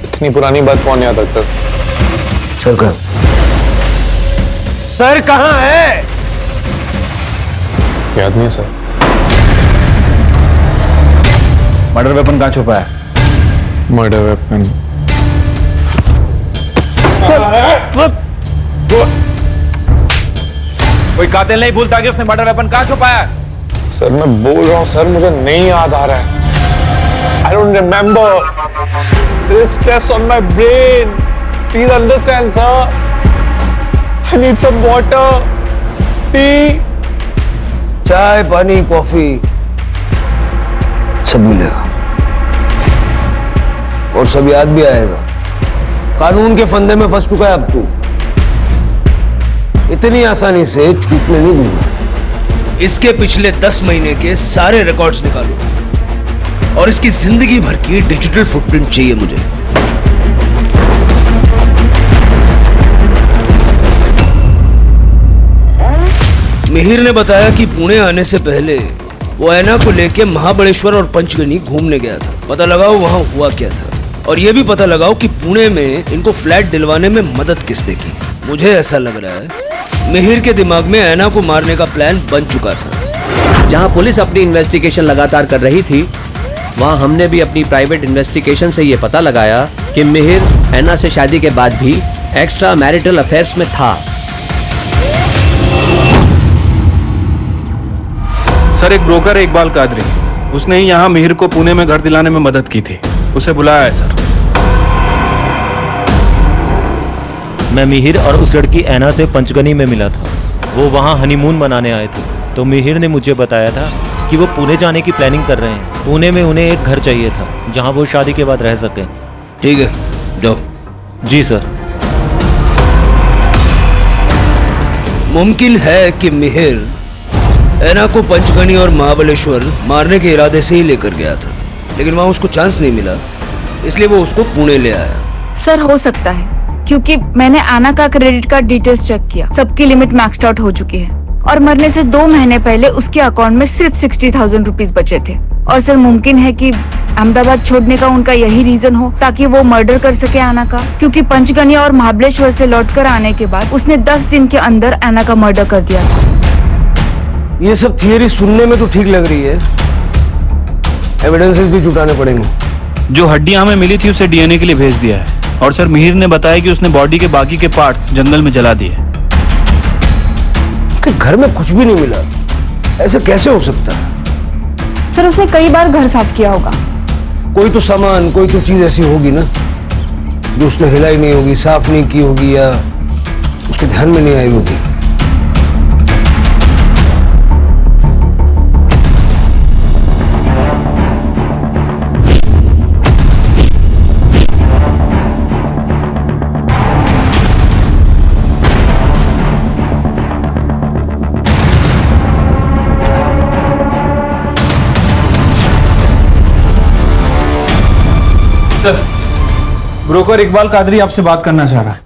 इतनी पुरानी बात कौन याद रखता? सर कहाँ? सर कहाँ है? याद नहीं सर। मर्डर वेपन कहाँ छुपा है? मर्डर वेपन कोई कातिल नहीं भूलता कि उसने मर्डर वेपन कहाँ छुपाया है। सर मैं बोल रहा हूँ सर, मुझे नहीं याद आ रहा है। I don't remember. There is stress on my brain. Please understand, sir. I need some water, tea. चाय, पानी, कॉफी सब मिलेगा और सब याद भी आएगा। कानून के फंदे में फंस चुका है अब तू। इतनी आसानी से छूटने नहीं दूंगा। इसके पिछले 10 महीने के सारे रिकॉर्ड्स निकालो और इसकी जिंदगी भर की डिजिटल फुटप्रिंट चाहिए मुझे। मिहिर ने बताया कि पुणे आने से पहले वो ऐना को लेके महाबलेश्वर और पंचगनी घूमने गया था। पता लगाओ वहां हुआ क्या था, और ये भी पता लगाओ कि पुणे में इनको फ्लैट दिलवाने में मदद किसने की। मुझे ऐसा लग रहा है मिहिर के दिमाग में ऐना को मारने का प्लान बन चुका था। जहां पुलिस अपनी इन्वेस्टिगेशन लगातार कर रही थी, वहां हमने भी अपनी प्राइवेट इन्वेस्टिगेशन से यह पता लगाया कि मिहिर ऐना से शादी के बाद भी एक्स्ट्रा मैरिटल अफेयर्स में था। सर एक ब्रोकर है इकबाल कादरी, उसने ही यहाँ मिहिर को पुणे में घर दिलाने में मदद की थी। उसे बुलाया है सर। मैं मिहिर और उस लड़की ऐना से पंचगनी में मिला था। वो वहाँ हनीमून मनाने आए थे, तो मिहिर ने मुझे बताया था कि वो पुणे जाने की प्लानिंग कर रहे हैं। पुणे में उन्हें एक घर चाहिए था जहाँ वो शादी के बाद रह सकें। ठीक है, जाओ। जी सर। मुमकिन है कि मिहिर ऐना को पंचगनी और महाबलेश्वर मारने के इरादे से ही लेकर गया था, लेकिन वहां उसको चांस नहीं मिला, इसलिए वो उसको पुणे ले आया। सर हो सकता है, क्योंकि मैंने आना का क्रेडिट कार्ड डिटेल्स चेक किया, सबकी लिमिट मैक्स्ड आउट हो चुकी है और मरने से 2 महीने पहले उसके अकाउंट में सिर्फ 60,000 रुपीज बचे थे। और सर मुमकिन है कि अहमदाबाद छोड़ने का उनका यही रीजन हो ताकि वो मर्डर कर सके आना का, क्योंकि पंचगनी और महाबलेश्वर से लौटकर आने के बाद उसने 10 दिन के अंदर आना का मर्डर कर दिया था। ये सब थियरी सुनने में तो ठीक लग रही है, एविडेंसेस भी जुटाने पड़ेंगे। जो हड्डियां हमें मिली थी उसे डीएनए के लिए भेज दिया है, और सर मिहिर ने बताया कि उसने बॉडी के बाकी के पार्ट्स जंगल में जला दिए। उसके घर में कुछ भी नहीं मिला, ऐसे कैसे हो सकता है? सर उसने कई बार घर साफ किया होगा। कोई तो सामान, कोई तो चीज ऐसी होगी ना जो उसने हिलाई नहीं होगी, साफ नहीं की होगी, या उसके ध्यान में नहीं आई होगी। ब्रोकर इकबाल कादरी आपसे बात करना चाह रहा है।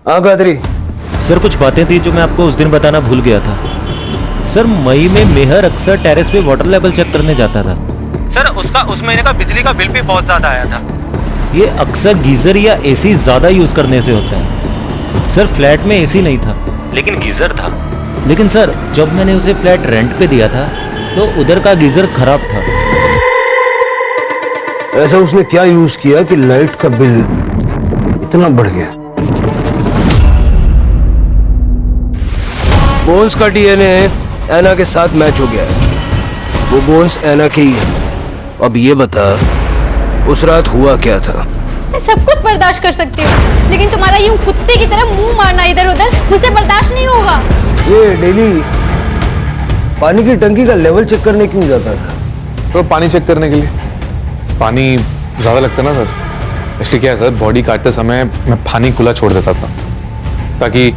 हाँ कादरी। सर कुछ बातें थी जो मैं आपको उस दिन बताना भूल गया था। सर मई में मेहर अक्सर टेरेस पे वाटर लेवल चेक करने जाता था। सर उसका उस महीने का बिजली का बिल भी बहुत ज्यादा आया था। ये अक्सर गीजर या एसी ज्यादा यूज करने से होता है। सर फ्लैट में एसी नहीं था लेकिन गीजर था। लेकिन सर जब मैंने उसे फ्लैट रेंट पे दिया था तो उधर का गीजर खराब था। ऐसा उसने क्या यूज किया कि लाइट का बिल इतना बढ़ गया? बोन्स का डीएनए एना के साथ मैच हो गया है। वो बोन्स एना के ही है। अब ये बता उस रात हुआ क्या था? मैं सब कुछ बर्दाश्त कर सकती हूँ, लेकिन तुम्हारा यूं कुत्ते की तरह मुंह मारना इधर उधर मुझसे बर्दाश्त नहीं होगा। ये डेली पानी की टंकी का लेवल चेक करने क्यों जाता था? तो पानी चेक करने के लिए पानी ज्यादा लगता ना सर, इसलिए क्या है सर, बॉडी काटते समय मैं पानी खुला छोड़ देता था ताकि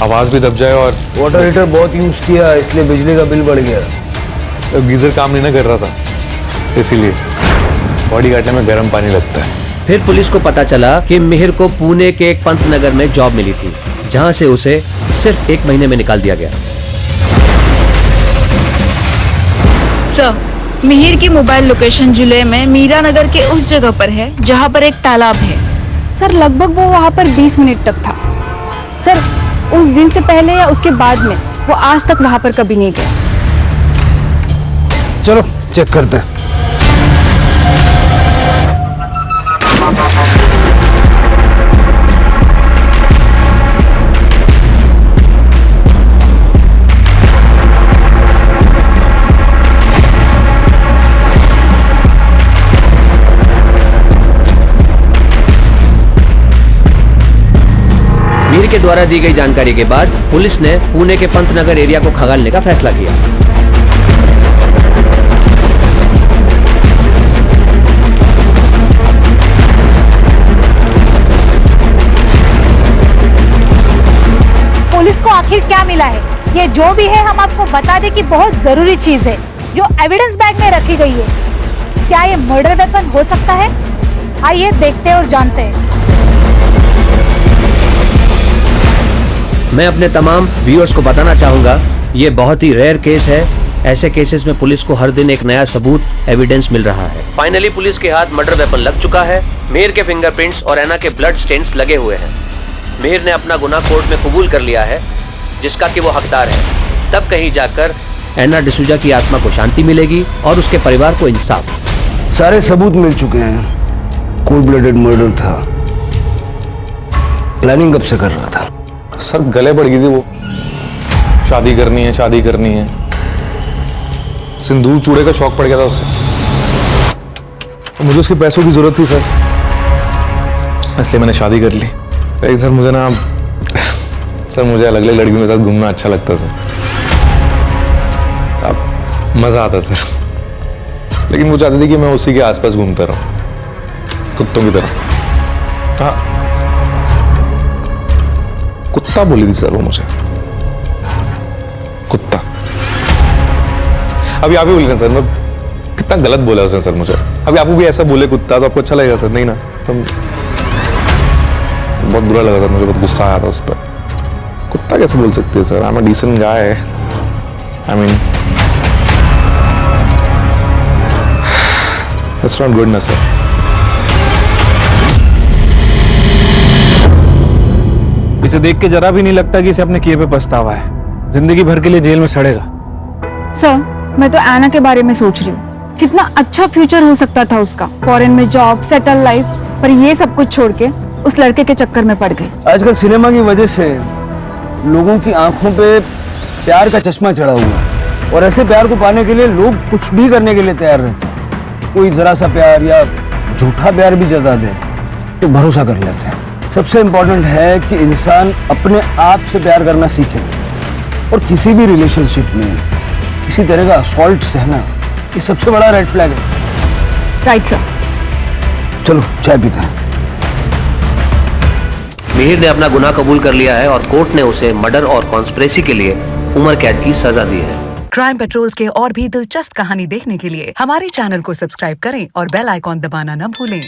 आवाज भी दब जाए। और वाटर हीटर बहुत यूज किया इसलिए बिजली का बिल बढ़ गया। तो गीजर काम नहीं ना कर रहा था, इसीलिए बॉडी काटने में गर्म पानी लगता है। फिर पुलिस को पता चला कि मिहिर को पुणे के एक पंत नगर में जॉब मिली थी, जहां से उसे सिर्फ 1 महीने में निकाल दिया गया। सर, मिहिर की मोबाइल लोकेशन जिले में मीरा नगर के उस जगह पर है जहां पर एक तालाब है। सर लगभग वो वहां पर 20 मिनट तक था। सर उस दिन से पहले या उसके बाद में वो आज तक वहां पर कभी नहीं गया। चलो चेक करते हैं। मिहिर के द्वारा दी गई जानकारी के बाद पुलिस ने पुणे के पंतनगर एरिया को खंगालने का फैसला किया। पुलिस को आखिर क्या मिला है? ये जो भी है हम आपको बता दें कि बहुत जरूरी चीज है जो एविडेंस बैग में रखी गई है। क्या ये मर्डर वेपन हो सकता है? आइए देखते हैं और जानते हैं। मैं अपने तमाम व्यूअर्स को बताना चाहूंगा, ये बहुत ही रेयर केस है। ऐसे केसेस में पुलिस को हर दिन एक नया सबूत, एविडेंस मिल रहा है। फाइनली पुलिस के हाथ मर्डर वेपन लग चुका है। मिहिर के फिंगरप्रिंट्स और एना के ब्लड स्टेन्स लगे हुए हैं। मिहिर ने अपना गुनाह कोर्ट में कबूल कर लिया है, जिसका कि वो हकदार है। तब कहीं जाकर एना डिसूजा की आत्मा को शांति मिलेगी और उसके परिवार को इंसाफ। सारे सबूत मिल चुके हैं। कोल्ड ब्लडेड मर्डर था। प्लानिंग कब से कर रहा था? सर गले पड़ गई थी वो, शादी करनी है शादी करनी है। सिंदूर चूड़े का शौक पड़ गया था उससे। मुझे उसके पैसों की जरूरत थी सर, इसलिए मैंने शादी कर ली। लेकिन सर मुझे ना सर मुझे अलग अलग लड़कियों के साथ घूमना अच्छा लगता था, अब मजा आता सर। लेकिन वो चाहती थी कि मैं उसी के आसपास घूमता रहूं, कुत्तों की तरह। हाँ कुत्ता बोली थी सर वो मुझे, कुत्ता। अभी आप ही बोलिए सर, मैं कितना गलत बोला उसने सर मुझे। अभी आपको भी ऐसा बोले कुत्ता तो आपको अच्छा लगेगा सर? नहीं ना, तो बहुत बुरा लगा सर, मुझे बहुत गुस्सा आया था उस पर। कुत्ता कैसे बोल सकते हैं sir? I am a decent guy. I mean it's not good ना सर। इसे देख के जरा भी नहीं लगता कि इसे अपने किए पे पछतावा है। जिंदगी भर के लिए जेल में सड़ेगा। सर, मैं तो एना के बारे में सोच रही हूँ। कितना अच्छा फ्यूचर हो सकता था उसका, फॉरेन में जॉब, सेटल लाइफ, पर ये सब कुछ छोड़ के उस लड़के के चक्कर में पड़ गई। आजकल सिनेमा की वजह से लोगों की आंखों पे प्यार का चश्मा चढ़ा हुआ है, और ऐसे प्यार को पाने के लिए लोग कुछ भी करने के लिए तैयार रहते हैं। कोई जरा सा प्यार या झूठा प्यार भी जता दे तो भरोसा कर लेते हैं। सबसे इम्पोर्टेंट है कि इंसान अपने आप से प्यार करना सीखे, और किसी भी रिलेशनशिप में किसी तरह का असॉल्ट सहना ये सबसे बड़ा रेड फ्लैग है। Right sir. चलो चाय पीते हैं। मिहिर ने अपना गुनाह कबूल कर लिया है और कोर्ट ने उसे मर्डर और कॉन्स्पिरेसी के लिए उम्र कैद की सजा दी है। क्राइम पेट्रोल्स के और भी दिलचस्प कहानी देखने के लिए हमारे चैनल को सब्सक्राइब करें और बेल आइकॉन दबाना न भूलें।